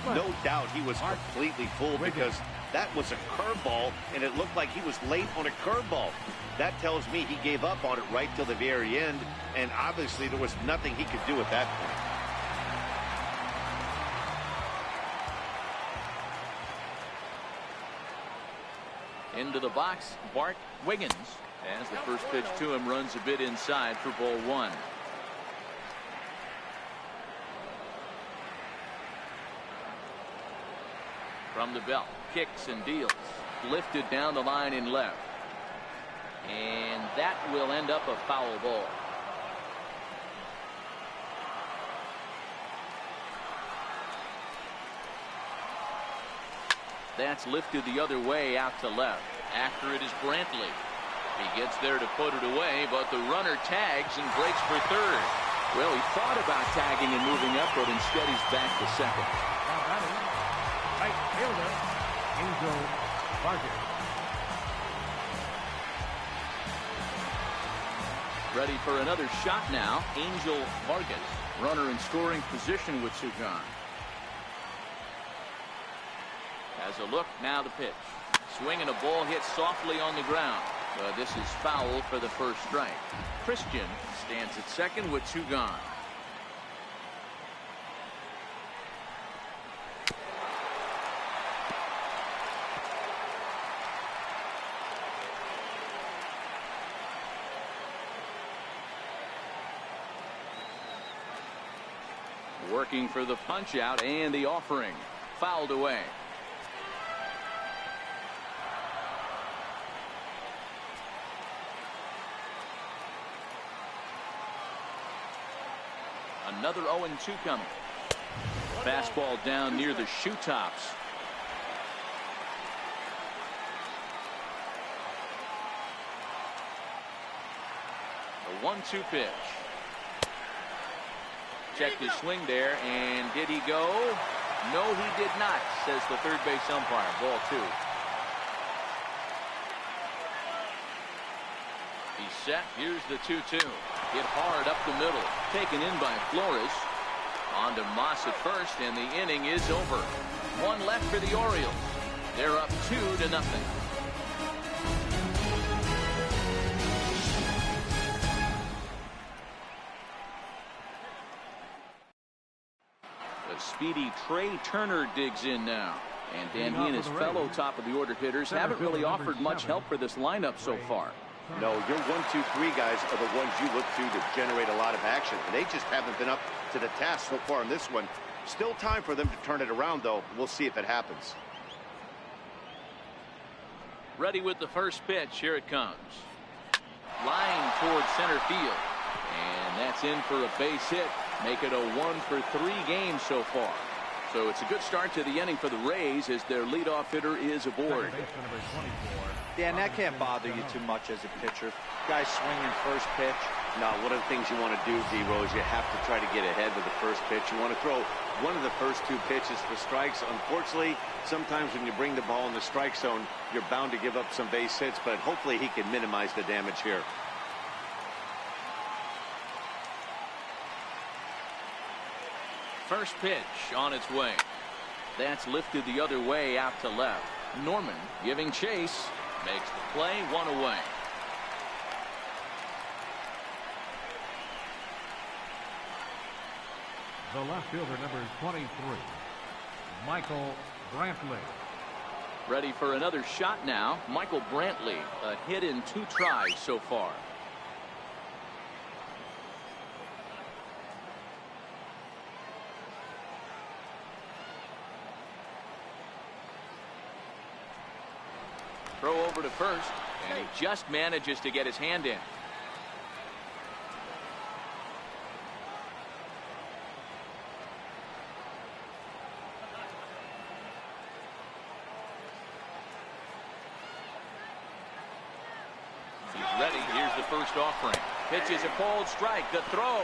Speaker 2: No doubt he was completely fooled because that was a curveball, and it looked like he was late on a curveball. That tells me he gave up on it right till the very end, and obviously there was nothing he could do at that point.
Speaker 1: Into the box, Bart Wiggins, as the first pitch to him runs a bit inside for ball one. From the belt, kicks and deals. Lifted down the line in left. And that will end up a foul ball. That's lifted the other way out to left. After it is Brantley. He gets there to put it away, but the runner tags and breaks for third. Well, he thought about tagging and moving up, but instead he's back to second.
Speaker 4: Now batting, right fielder, Angel Vargas.
Speaker 1: Ready for another shot now, Angel Vargas. Runner in scoring position with Sugan. As a look, now the pitch. Swinging a ball hit softly on the ground. This is foul for the first strike. Christian stands at second with 2 gone. Working for the punch out and the offering. Fouled away. Another 0-2 coming. Fastball down near the shoe tops. The 1-2 pitch. Checked his swing there, and did he go? No, he did not, says the third base umpire. Ball 2. He's set. Here's the 2-2. Hit hard up the middle. Taken in by Flores. On to Moss at first, and the inning is over. 1 left for the Orioles. They're up 2-0. The speedy Trey Turner digs in now. And Dan, he and his fellow top of the order hitters haven't really offered much help for this lineup so far.
Speaker 2: No, your 1, 2, 3 guys are the ones you look to generate a lot of action. And they just haven't been up to the task so far in this one. Still time for them to turn it around, though. We'll see if it happens.
Speaker 1: Ready with the first pitch. Here it comes. Line towards center field. And that's in for a base hit. Make it a 1-for-3 game so far. So it's a good start to the inning for the Rays as their leadoff hitter is aboard.
Speaker 3: Dan, that can't bother you too much as a pitcher. Guys swinging first pitch.
Speaker 2: Now, one of the things you want to do, D-Rose, you have to try to get ahead with the first pitch. You want to throw one of the first 2 pitches for strikes. Unfortunately, sometimes when you bring the ball in the strike zone, you're bound to give up some base hits, but hopefully he can minimize the damage here.
Speaker 1: First pitch on its way. That's lifted the other way out to left. Norman giving chase. Makes the play. 1 away.
Speaker 4: The left fielder, number 23, Michael Brantley.
Speaker 1: Ready for another shot now. Michael Brantley, a hit in 2 tries so far. Throw over to first, and he just manages to get his hand in. He's ready. Here's the first offering. Pitch is a cold strike. The throw.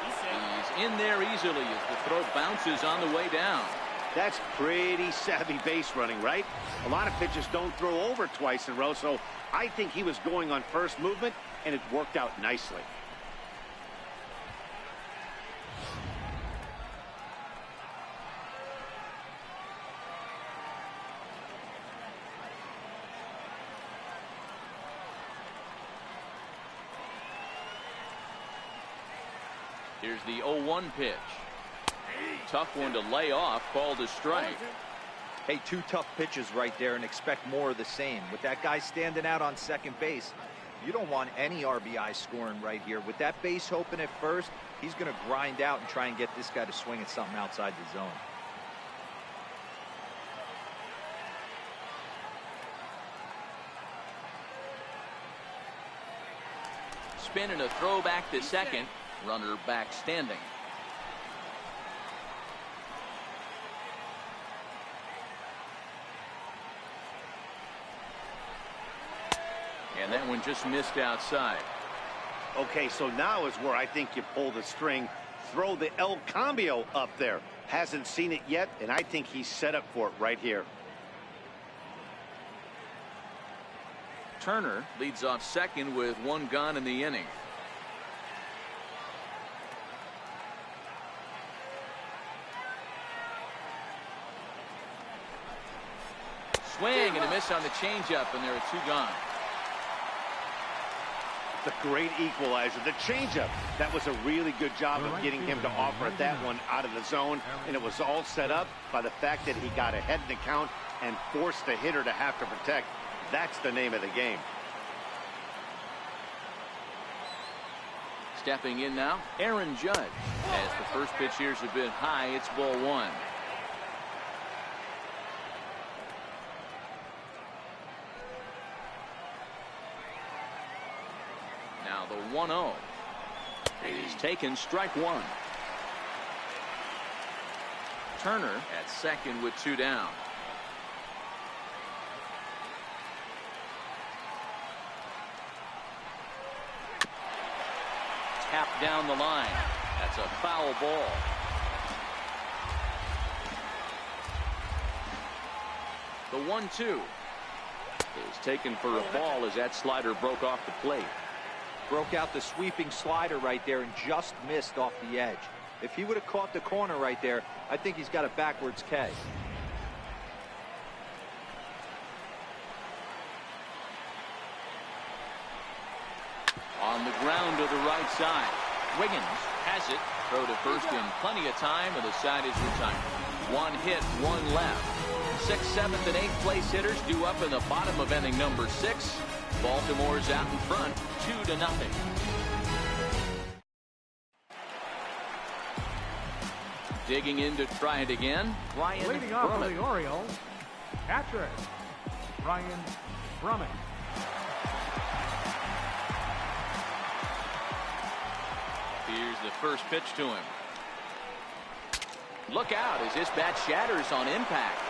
Speaker 1: He's in there easily as the throw bounces on the way down.
Speaker 2: That's pretty savvy base running, right? A lot of pitchers don't throw over twice in a row, so I think he was going on first movement, and it worked out nicely.
Speaker 1: Here's the 0-1 pitch. Tough one to lay off, called a strike.
Speaker 3: Hey, 2 tough pitches right there, and expect more of the same. With that guy standing out on second base, you don't want any RBI scoring right here. With that base open at first, he's going to grind out and try and get this guy to swing at something outside the zone.
Speaker 1: Spin and a throw back to second. Runner back standing. And that one just missed outside.
Speaker 2: Okay, so now is where I think you pull the string. Throw the El Cambio up there. Hasn't seen it yet, and I think he's set up for it right here.
Speaker 1: Turner leads off second with 1 gone in the inning. Swing and a miss on the changeup, and there are 2 gone.
Speaker 2: The great equalizer, the changeup. That was a really good job of getting him to offer that one out of the zone, and it was all set up by the fact that he got ahead in the count and forced the hitter to have to protect. That's the name of the game.
Speaker 1: Stepping in now, Aaron Judge. As the first pitch here's a bit high, it's ball 1. Now the 1-0. It is taken, strike 1. Turner at second with 2 down. Tap down the line. That's That's a foul ball. The 1-2 is taken for a ball as that slider broke off the plate.
Speaker 3: Broke out the sweeping slider right there and just missed off the edge. If he would have caught the corner right there, I think he's got a backwards K.
Speaker 1: On the ground to the right side. Wiggins has it. Throw to first in plenty of time, and the side is retired. One hit, one left. 6th, 7th, and 8th place hitters due up in the bottom of inning number 6. Baltimore's out in front, 2-0. Digging in to try it again, Ryan
Speaker 4: Leading off for
Speaker 1: Brummett.
Speaker 4: the Orioles, catcher Ryan Brummett.
Speaker 1: Here's the first pitch to him. Look out as this bat shatters on impact.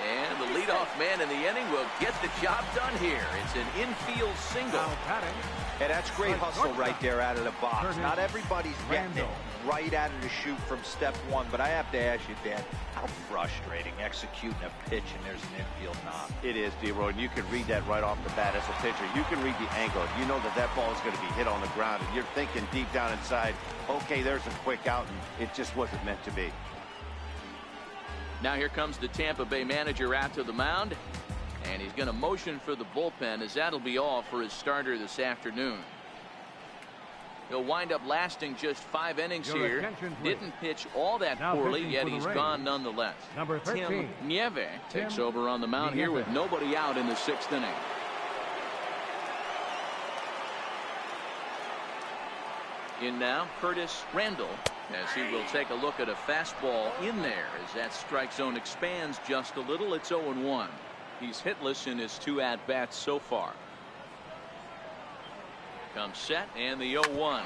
Speaker 1: And the leadoff man in the inning will get the job done here. It's an infield single.
Speaker 4: Now batting,
Speaker 3: Hey, that's great hustle right there out of the box. Not everybody's getting it right out of the chute from step one, but I have to ask you, Dan, how frustrating executing a pitch and there's an infield knock.
Speaker 2: It is, D-Roy, and you can read that right off the bat as a pitcher. You can read the angle. You know that that ball is going to be hit on the ground, and you're thinking deep down inside, okay, there's a quick out, and it just wasn't meant to be.
Speaker 1: Now here comes the Tampa Bay manager out to the mound, and he's going to motion for the bullpen, as that'll be all for his starter this afternoon. He'll wind up lasting just 5 innings here. Didn't pitch all that poorly, yet he's gone nonetheless.
Speaker 4: Number 13.
Speaker 1: Tim Nieve takes over on the mound here with nobody out in the 6th inning. In now, Curtis Randall, as he will take a look at a fastball in there as that strike zone expands just a little. It's 0-1. He's hitless in his 2 at-bats so far. Comes set, and the 0-1.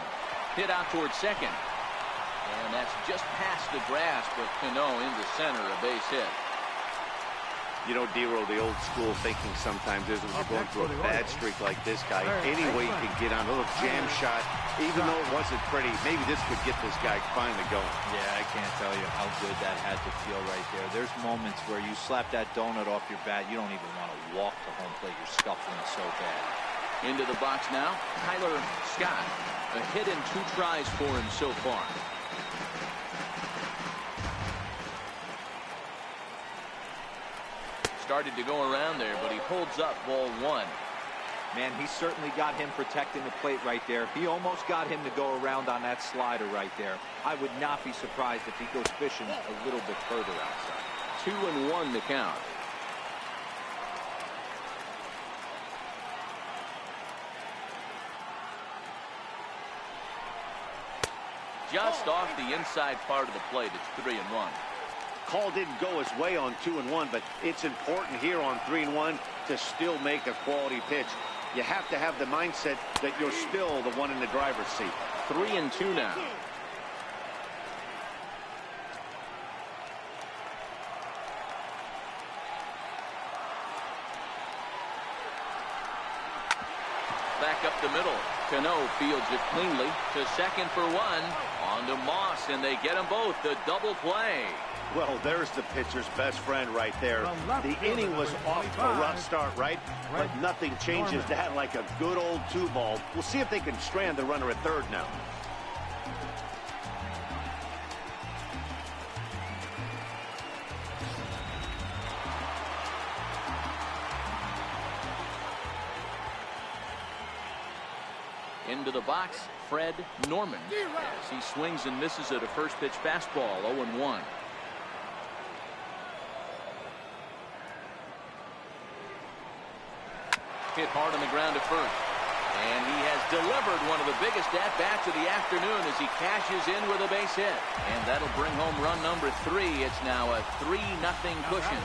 Speaker 1: Hit out towards second. And that's just past the grasp of Cano into center, a base hit.
Speaker 2: You know, D-Roy, the old school thinking sometimes is when you're going through a bad streak like this guy, any way you can get on a little jam shot, even though it wasn't pretty, maybe this could get this guy finally going.
Speaker 3: Yeah, I can't tell you how good that had to feel right there. There's moments where you slap that donut off your bat, you don't even want to walk to home plate. You're scuffling so bad.
Speaker 1: Into the box now, Tyler Scott. A hit and 2 tries for him so far. Started to go around there, but he holds up ball 1.
Speaker 3: Man, he certainly got him protecting the plate right there. He almost got him to go around on that slider right there. I would not be surprised if he goes fishing a little bit further outside.
Speaker 1: 2-1 the count. Just off the inside part of the plate. It's 3-1.
Speaker 2: Call didn't go his way on 2-1, but it's important here on 3-1 to still make a quality pitch. You have to have the mindset that you're still the one in the driver's seat.
Speaker 1: 3-2 now. Back up the middle. Cano fields it cleanly to second for 1. On to Moss, and they get them both. The double play.
Speaker 2: Well, there's the pitcher's best friend right there. The inning was off to a rough start, right? But nothing changes that like a good old 2-ball. We'll see if they can strand the runner at third now.
Speaker 1: Into the box, Fred Norman, as he swings and misses at a first pitch fastball. 0-1. Hit hard on the ground to first. And he has delivered one of the biggest at-bats of the afternoon as he cashes in with a base hit. And that'll bring home run number 3. It's now a 3-0 cushion.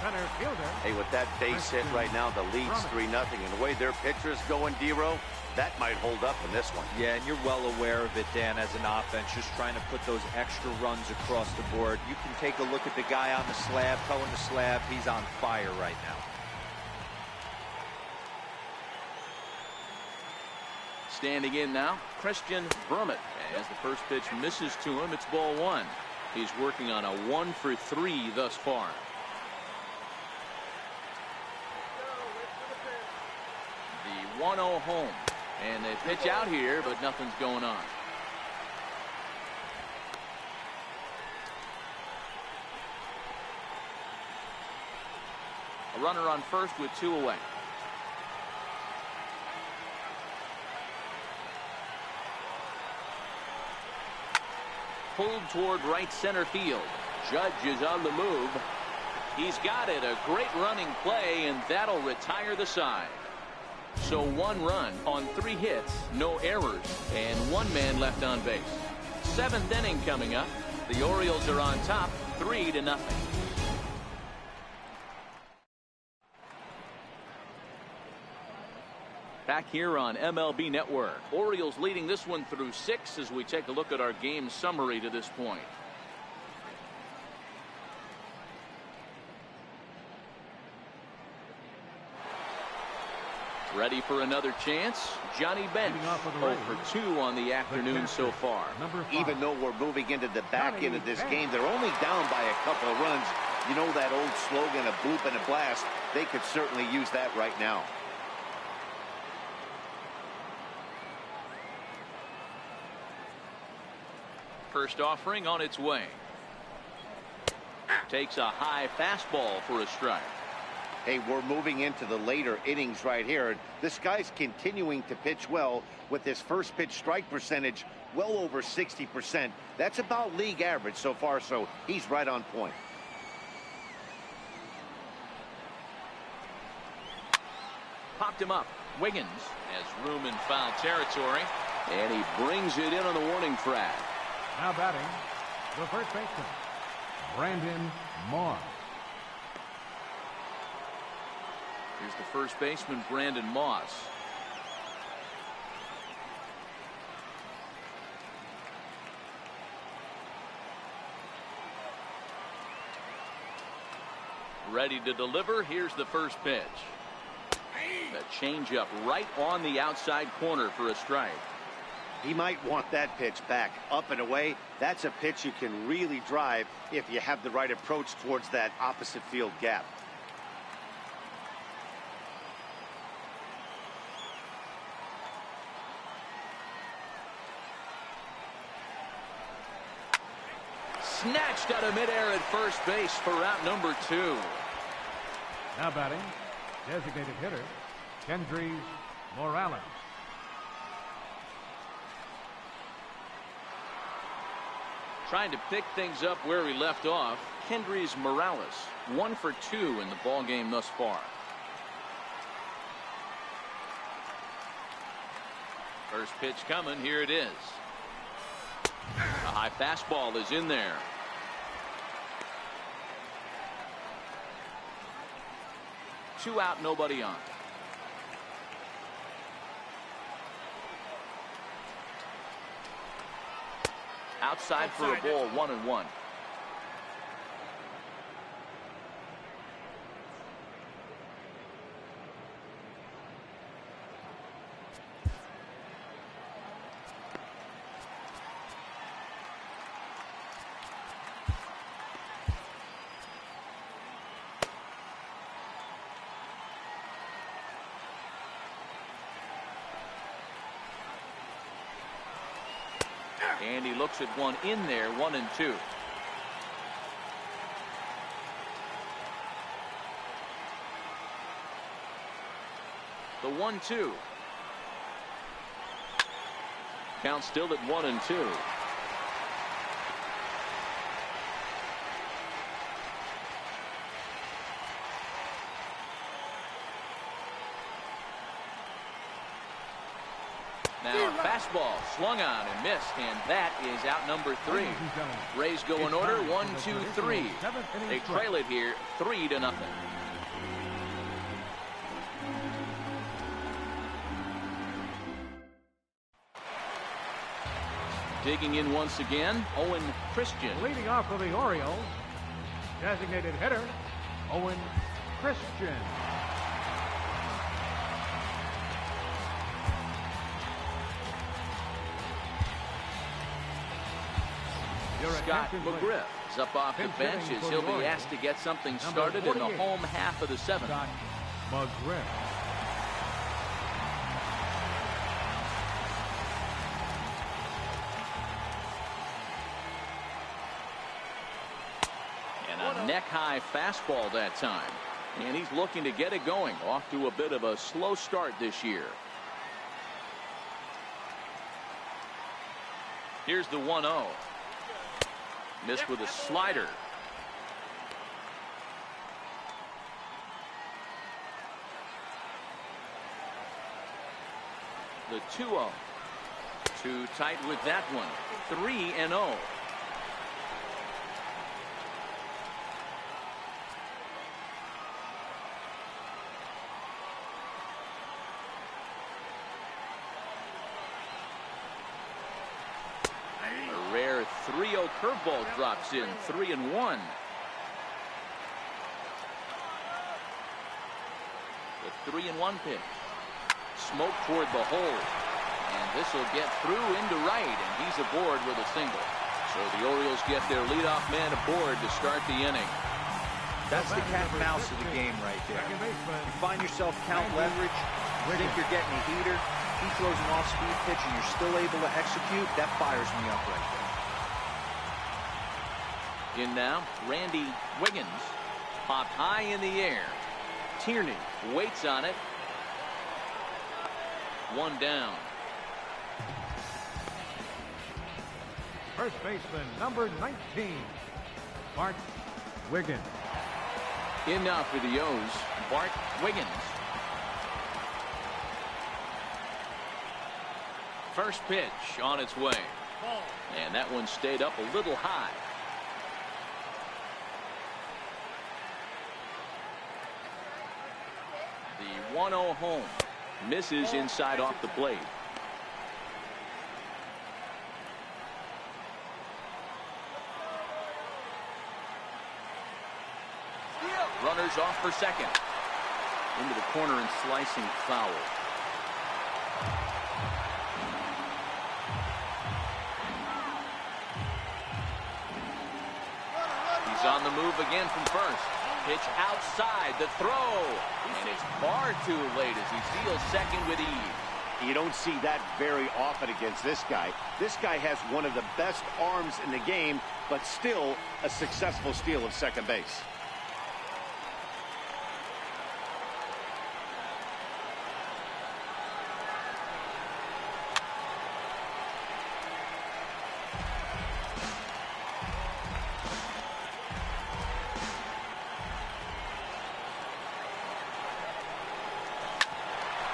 Speaker 4: Center fielder.
Speaker 2: Hey, with that base hit right now, the lead's 3-0. And the way their pitcher's going, D-Row, that might hold up in this one.
Speaker 3: Yeah, and you're well aware of it, Dan, as an offense, just trying to put those extra runs across the board. You can take a look at the guy on the slab, towing the slab. He's on fire right now.
Speaker 1: Standing in now, Christian Brummett. As the first pitch misses to him, it's ball one. He's working on a 1-for-3 thus far. The 1-0 home. And they pitch out here, but nothing's going on. A runner on first with 2 away. Pulled toward right center field. Judge is on the move. He's got it. A great running play, and that'll retire the side. So 1 run on 3 hits, no errors, and 1 man left on base. 7th inning coming up. The Orioles are on top, 3-0. Back here on MLB Network. Orioles leading this one through 6 as we take a look at our game summary to this point. Ready for another chance? Johnny Bench. 0 for 2 on the afternoon so far.
Speaker 2: Even though we're moving into the back end of this game, they're only down by a couple of runs. You know that old slogan, a bloop and a blast. They could certainly use that right now.
Speaker 1: First offering on its way. Takes a high fastball for a strike.
Speaker 2: Hey, we're moving into the later innings right here. This guy's continuing to pitch well with his first pitch strike percentage well over 60%. That's about league average so far, so he's right on point.
Speaker 1: Popped him up. Wiggins has room in foul territory, and he brings it in on the warning track.
Speaker 4: Now batting, the first baseman, Brandon Moss.
Speaker 1: Here's the first baseman, Brandon Moss. Ready to deliver. Here's the first pitch. A changeup right on the outside corner for a strike.
Speaker 2: He might want that pitch back, up and away. That's a pitch you can really drive if you have the right approach towards that opposite field gap.
Speaker 1: Snatched out of midair at first base for out number 2.
Speaker 4: Now batting, designated hitter, Kendrys Morales.
Speaker 1: Trying to pick things up where he left off. Kendrys Morales, 1 for 2 in the ball game thus far. First pitch coming. Here it is. A high fastball is in there. Two out, nobody on. Outside for a ball, 1-1. And he looks at one in there, 1-2. The 1-2. Count still at 1-2. Now a fastball swung on and missed, and that is out number 3. Rays go in order, 1, 2, 3. They trail it here, 3-0. Digging in once again, Owen Christian.
Speaker 4: Leading off for the Orioles, designated hitter, Owen Christian.
Speaker 1: Scott McGriff is up off the bench as he'll be asked to get something started in the home half of the seventh.
Speaker 4: Scott McGriff.
Speaker 1: And a neck-high fastball that time. And he's looking to get it going. Off to a bit of a slow start this year. Here's the 1-0. Missed with a slider. The 2-0. Too tight with that one. 3-0. A rare 3-0 curveball drops in. 3-1. The 3-1 pitch. Smoke toward the hole. And this will get through into right, and he's aboard with a single. So the Orioles get their leadoff man aboard to start the inning.
Speaker 3: That's the cat and mouse of the game right there. You find yourself count leverage, think you're getting a heater, he throws an off-speed pitch and you're still able to execute. That fires me up right there.
Speaker 1: In now, Randy Wiggins. Popped high in the air. Tierney waits on it. One down.
Speaker 4: First baseman, number 19, Bart Wiggins.
Speaker 1: In now for the O's, Bart Wiggins. First pitch on its way. And that one stayed up a little high. The 1-0 home. Misses inside off the plate. Runners off for second. Into the corner and slicing foul. He's on the move again from first. Pitch outside, the throw, and it's far too late as he steals second with ease.
Speaker 2: You don't see that very often against this guy. This guy has one of the best arms in the game, but still a successful steal of second base.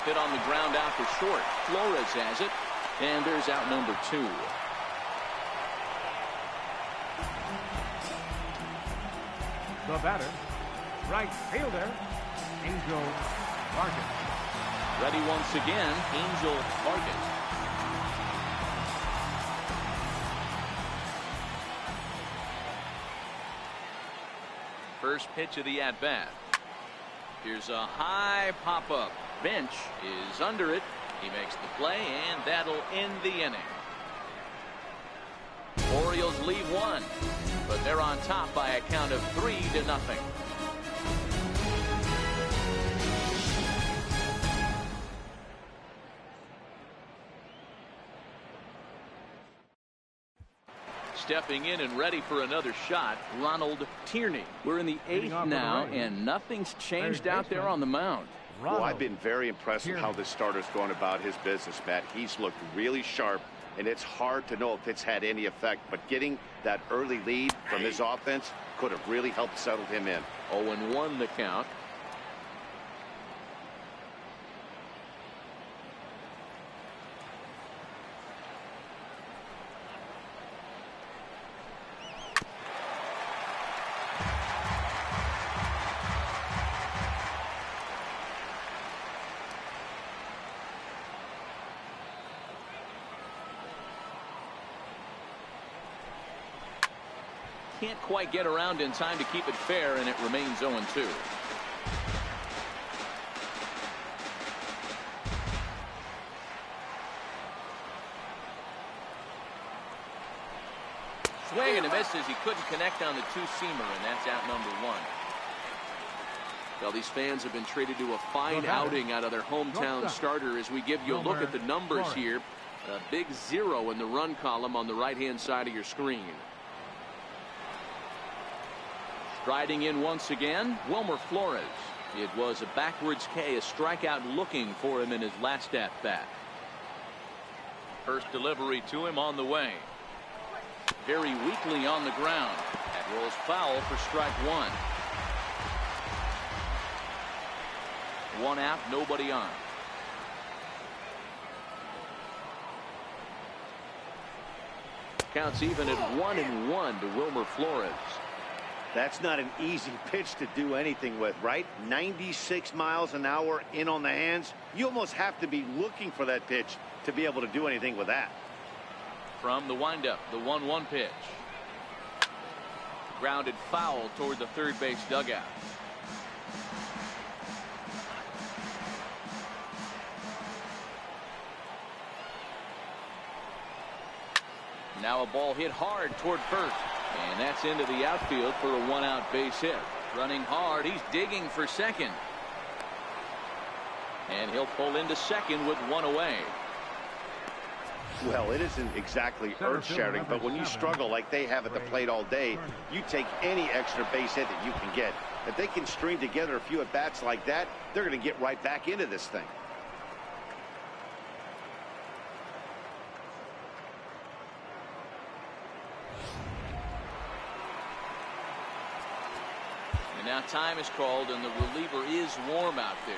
Speaker 1: Hit on the ground out to short. Flores has it, and there's out number 2.
Speaker 4: The batter, right fielder, Angel Vargas.
Speaker 1: Ready once again, Angel Vargas. First pitch of the at-bat. Here's a high pop-up. Bench is under it. He makes the play, and that'll end the inning. Orioles lead 1, but they're on top by a count of 3-0. Stepping in and ready for another shot, Ronald Tierney. We're in the 8th now, and nothing's changed out there on the mound.
Speaker 2: Well, I've been very impressed with how this starter's going about his business, Matt. He's looked really sharp, and it's hard to know if it's had any effect. But getting that early lead from his offense could have really helped settle him in.
Speaker 1: 0-1 the count. Can't quite get around in time to keep it fair, and it remains 0-2. Swing and a miss as he couldn't connect on the two-seamer, and that's out number one. Well, these fans have been treated to a fine outing out of their hometown starter as we give you a look at the numbers here. A big 0 in the run column on the right-hand side of your screen. Striding in once again, Wilmer Flores. It was a backwards K, a strikeout looking for him in his last at-bat. First delivery to him on the way. Very weakly on the ground. That rolls foul for strike one. One out, nobody on. Counts even at 1-1 to Wilmer Flores.
Speaker 2: That's not an easy pitch to do anything with, right? 96 miles an hour in on the hands. You almost have to be looking for that pitch to be able to do anything with that.
Speaker 1: From the windup, the 1-1 pitch. Grounded foul toward the third base dugout. Now a ball hit hard toward first. And that's into the outfield for a one-out base hit. Running hard, he's digging for second. And he'll pull into second with one away.
Speaker 2: Well, it isn't exactly earth-shattering, but when you struggle like they have at the plate all day, you take any extra base hit that you can get. If they can string together a few at-bats like that, they're going to get right back into this thing.
Speaker 1: And now time is called, and the reliever is warm out there.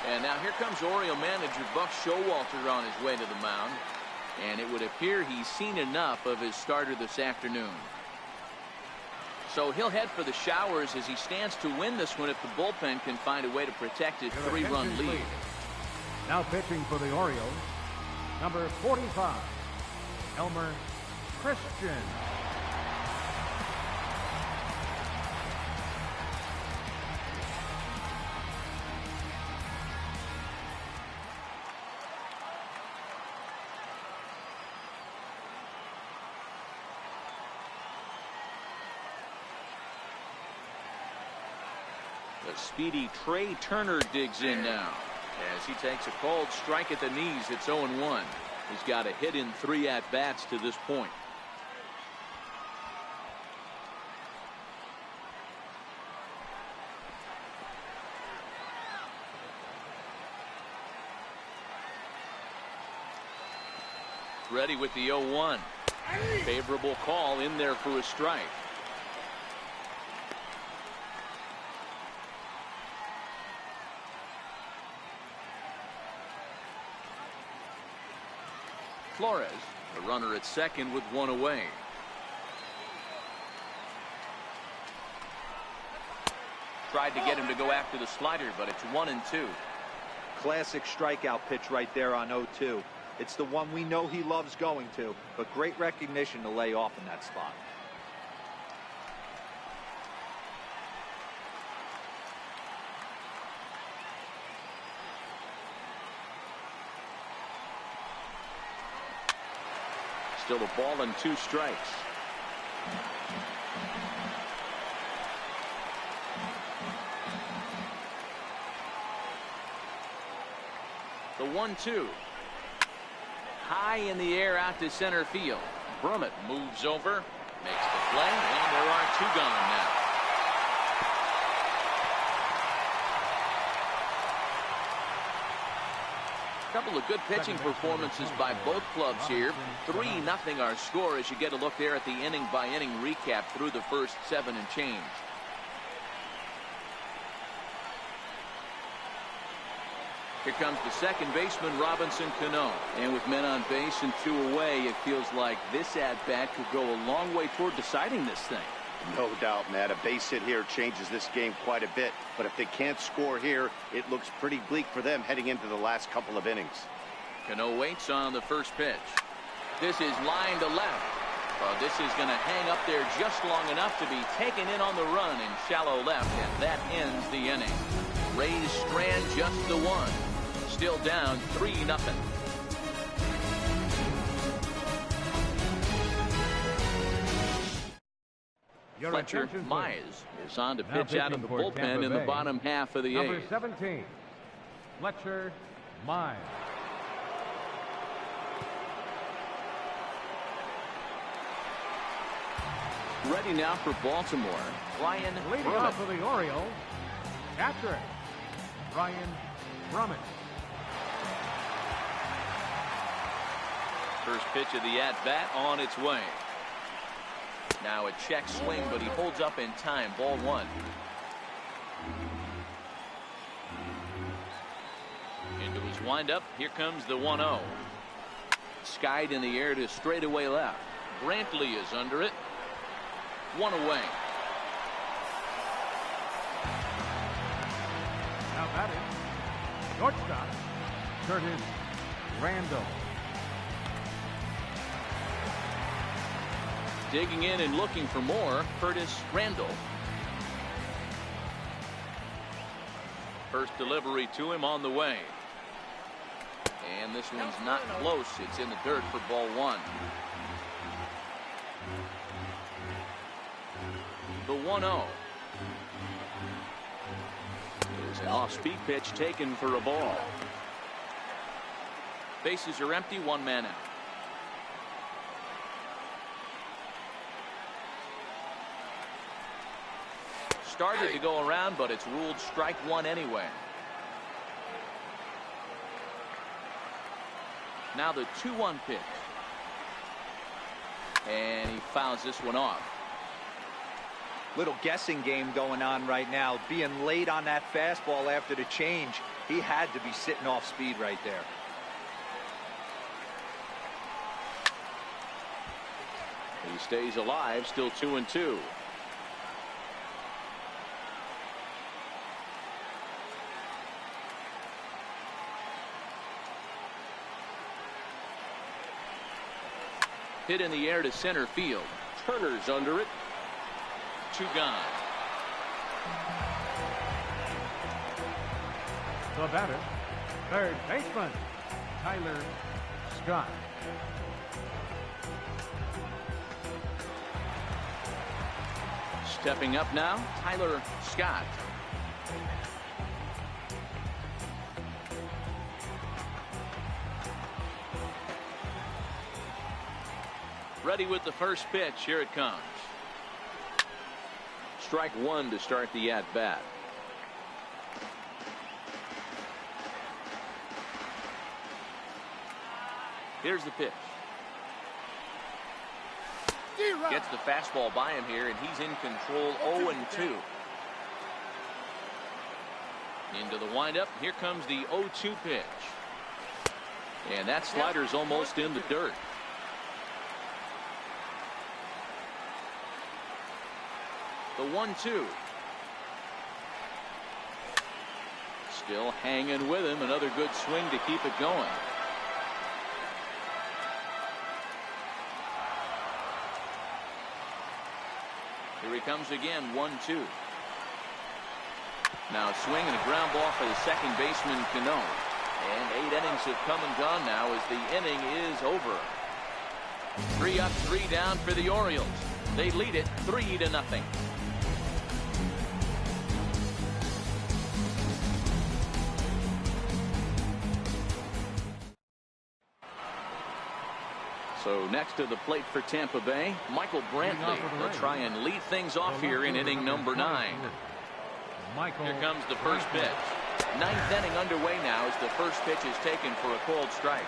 Speaker 1: And now here comes Oriole manager Buck Showalter on his way to the mound. And it would appear he's seen enough of his starter this afternoon. So he'll head for the showers as he stands to win this one if the bullpen can find a way to protect his 3-run lead.
Speaker 4: Now pitching for the Orioles, number 45, Elmer Christian.
Speaker 1: The speedy Trey Turner digs in now as he takes a cold strike at the knees. It's 0-1. He's got a hit in 3 at-bats to this point. Ready with the 0-1. Favorable call in there for a strike. Flores, the runner at second with one away. Tried to get him to go after the slider, but it's 1-2.
Speaker 3: Classic strikeout pitch right there on 0-2. It's the one we know he loves going to, but great recognition to lay off in that spot.
Speaker 1: Still a ball and 2 strikes. The 1-2. High in the air out to center field. Brummett moves over, makes the play, and there are 2 gone now. Couple of good pitching performances by both clubs here. 3-0 our score as you get a look there at the inning-by-inning recap through the first 7 and change. Here comes the second baseman, Robinson Cano. And with men on base and 2 away, it feels like this at-bat could go a long way toward deciding this thing.
Speaker 2: No doubt, Matt. A base hit here changes this game quite a bit. But if they can't score here, it looks pretty bleak for them heading into the last couple of innings.
Speaker 1: Cano waits on the first pitch. This is line to left. Well, this is going to hang up there just long enough to be taken in on the run in shallow left, and that ends the inning. Rays strand just the one. Still down 3-0. Fletcher Myers is on to pitch out of the bullpen in the bottom half of the
Speaker 4: Number
Speaker 1: eighth.
Speaker 4: 17, Fletcher Myers.
Speaker 1: Ready now for Baltimore, Ryan
Speaker 4: Leading
Speaker 1: Brummett.
Speaker 4: off for the Orioles, catcher Ryan Brummett.
Speaker 1: First pitch of the at-bat on its way. Now a check swing, but he holds up in time. Ball one. Into his windup. Here comes the 1-0. Skied in the air to straightaway left. Brantley is under it. One away.
Speaker 4: Now batting, shortstop Curtis Randall.
Speaker 1: Digging in and looking for more, Curtis Randall. First delivery to him on the way. And this one's not close. It's in the dirt for ball one. The 1-0. Is an off-speed pitch taken for a ball. Bases are empty, one man out. Started to go around, but it's ruled strike one anyway. Now the 2-1 pitch. And he fouls this one off.
Speaker 3: Little guessing game going on right now. Being late on that fastball after the change. He had to be sitting off speed right there.
Speaker 1: He stays alive, still 2-2. Hit in the air to center field. Turner's under it. Two gone.
Speaker 4: The batter, third baseman Tyler Scott.
Speaker 1: Stepping up now, Tyler Scott. Ready with the first pitch. Here it comes. Strike one to start the at-bat. Here's the pitch. Gets the fastball by him here, and he's in control. 0-2. Into the windup. Here comes the 0-2 pitch. And that slider's almost in the dirt. The 1-2. Still hanging with him. Another good swing to keep it going. Here he comes again. 1-2. Now a swing and a ground ball for the second baseman Cano. And 8 innings have come and gone now as the inning is over. 3 up, 3 down for the Orioles. They lead it 3-0. So next to the plate for Tampa Bay, Michael Brantley will try and lead things off here in inning number 9. Here comes the first pitch. 9th inning underway now as the first pitch is taken for a called strike.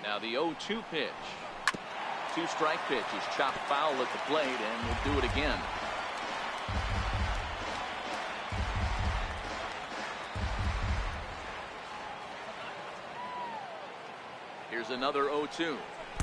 Speaker 1: Now the 0-2 pitch. 2-strike pitch is chopped foul at the plate, and we'll do it again. Here's another 0-2.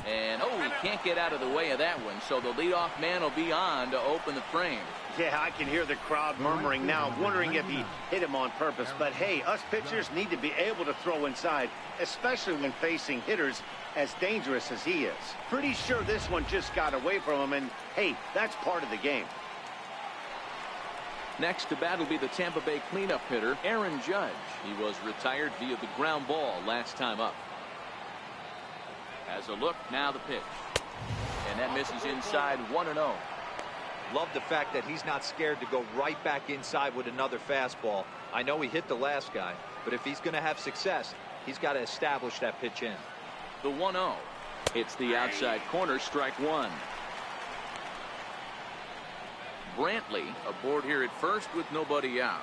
Speaker 1: And, he can't get out of the way of that one, so the leadoff man will be on to open the frame.
Speaker 2: Yeah, I can hear the crowd murmuring now, wondering if he hit him on purpose. But, hey, us pitchers need to be able to throw inside, especially when facing hitters as dangerous as he is. Pretty sure this one just got away from him, and, hey, that's part of the game.
Speaker 1: Next to bat will be the Tampa Bay cleanup hitter, Aaron Judge. He was retired via the ground ball last time up. Has a look, now the pitch. And that misses inside, 1-0.
Speaker 3: Love the fact that he's not scared to go right back inside with another fastball. I know he hit the last guy, but if he's going to have success, he's got to establish that pitch in.
Speaker 1: The 1-0 hits the outside corner, strike one. Brantley aboard here at first with nobody out.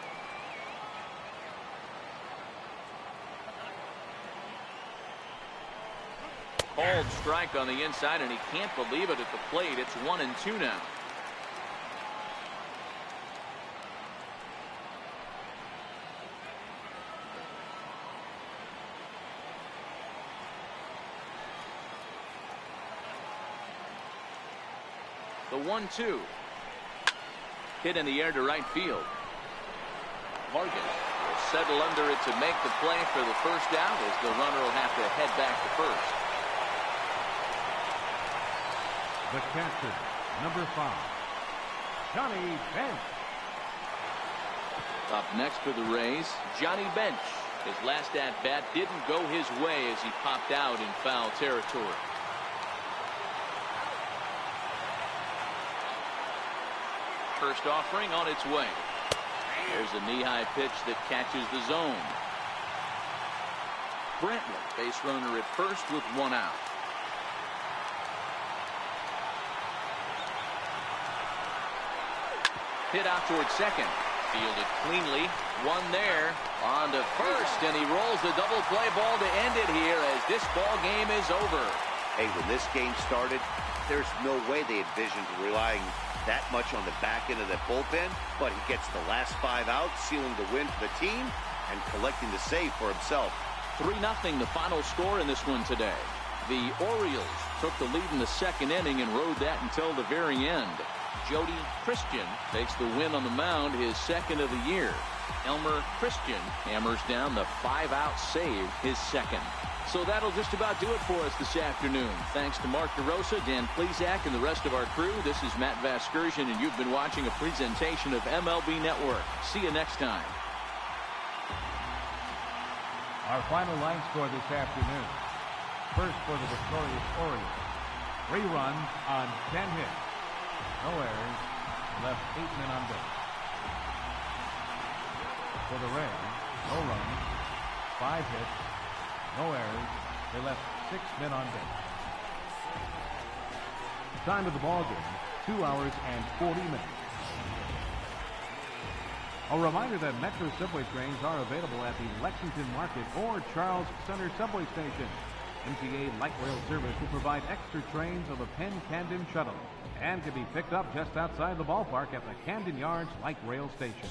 Speaker 1: Called strike on the inside, and he can't believe it at the plate. It's 1-2 now. The 1-2 hit in the air to right field. Morgan will settle under it to make the play for the first out, as the runner will have to head back to first.
Speaker 4: The catcher, number 5, Johnny Bench.
Speaker 1: Up next for the Rays, Johnny Bench. His last at-bat didn't go his way as he popped out in foul territory. First offering on its way. There's a knee-high pitch that catches the zone. Brantley, base runner at first with one out. Hit out towards second. Fielded cleanly. One there. On to first, and he rolls the double play ball to end it here as this ball game is over.
Speaker 2: Hey, when this game started, there's no way they envisioned relying that much on the back end of that bullpen, but he gets the last 5 outs, sealing the win for the team and collecting the save for himself.
Speaker 1: 3-0 the final score in this one today. The Orioles took the lead in the second inning and rode that until the very end. Jody Christian takes the win on the mound, his second of the year. Elmer Christian hammers down the 5-out save, his second. So that'll just about do it for us this afternoon. Thanks to Mark DeRosa, Dan Plesac, and the rest of our crew. This is Matt Vasgersian, and you've been watching a presentation of MLB Network. See you next time.
Speaker 4: Our final line score this afternoon. First for the victorious Orioles. 3 runs on 10 hits. No errors. Left 8 men on base. For the Rays, no runs, 5 hits, no errors. They left 6 men on base. Time of the ball game, 2 hours and 40 minutes. A reminder that Metro subway trains are available at the Lexington Market or Charles Center subway station. MTA Light Rail Service will provide extra trains of the Penn Camden Shuttle and can be picked up just outside the ballpark at the Camden Yards Light Rail Station.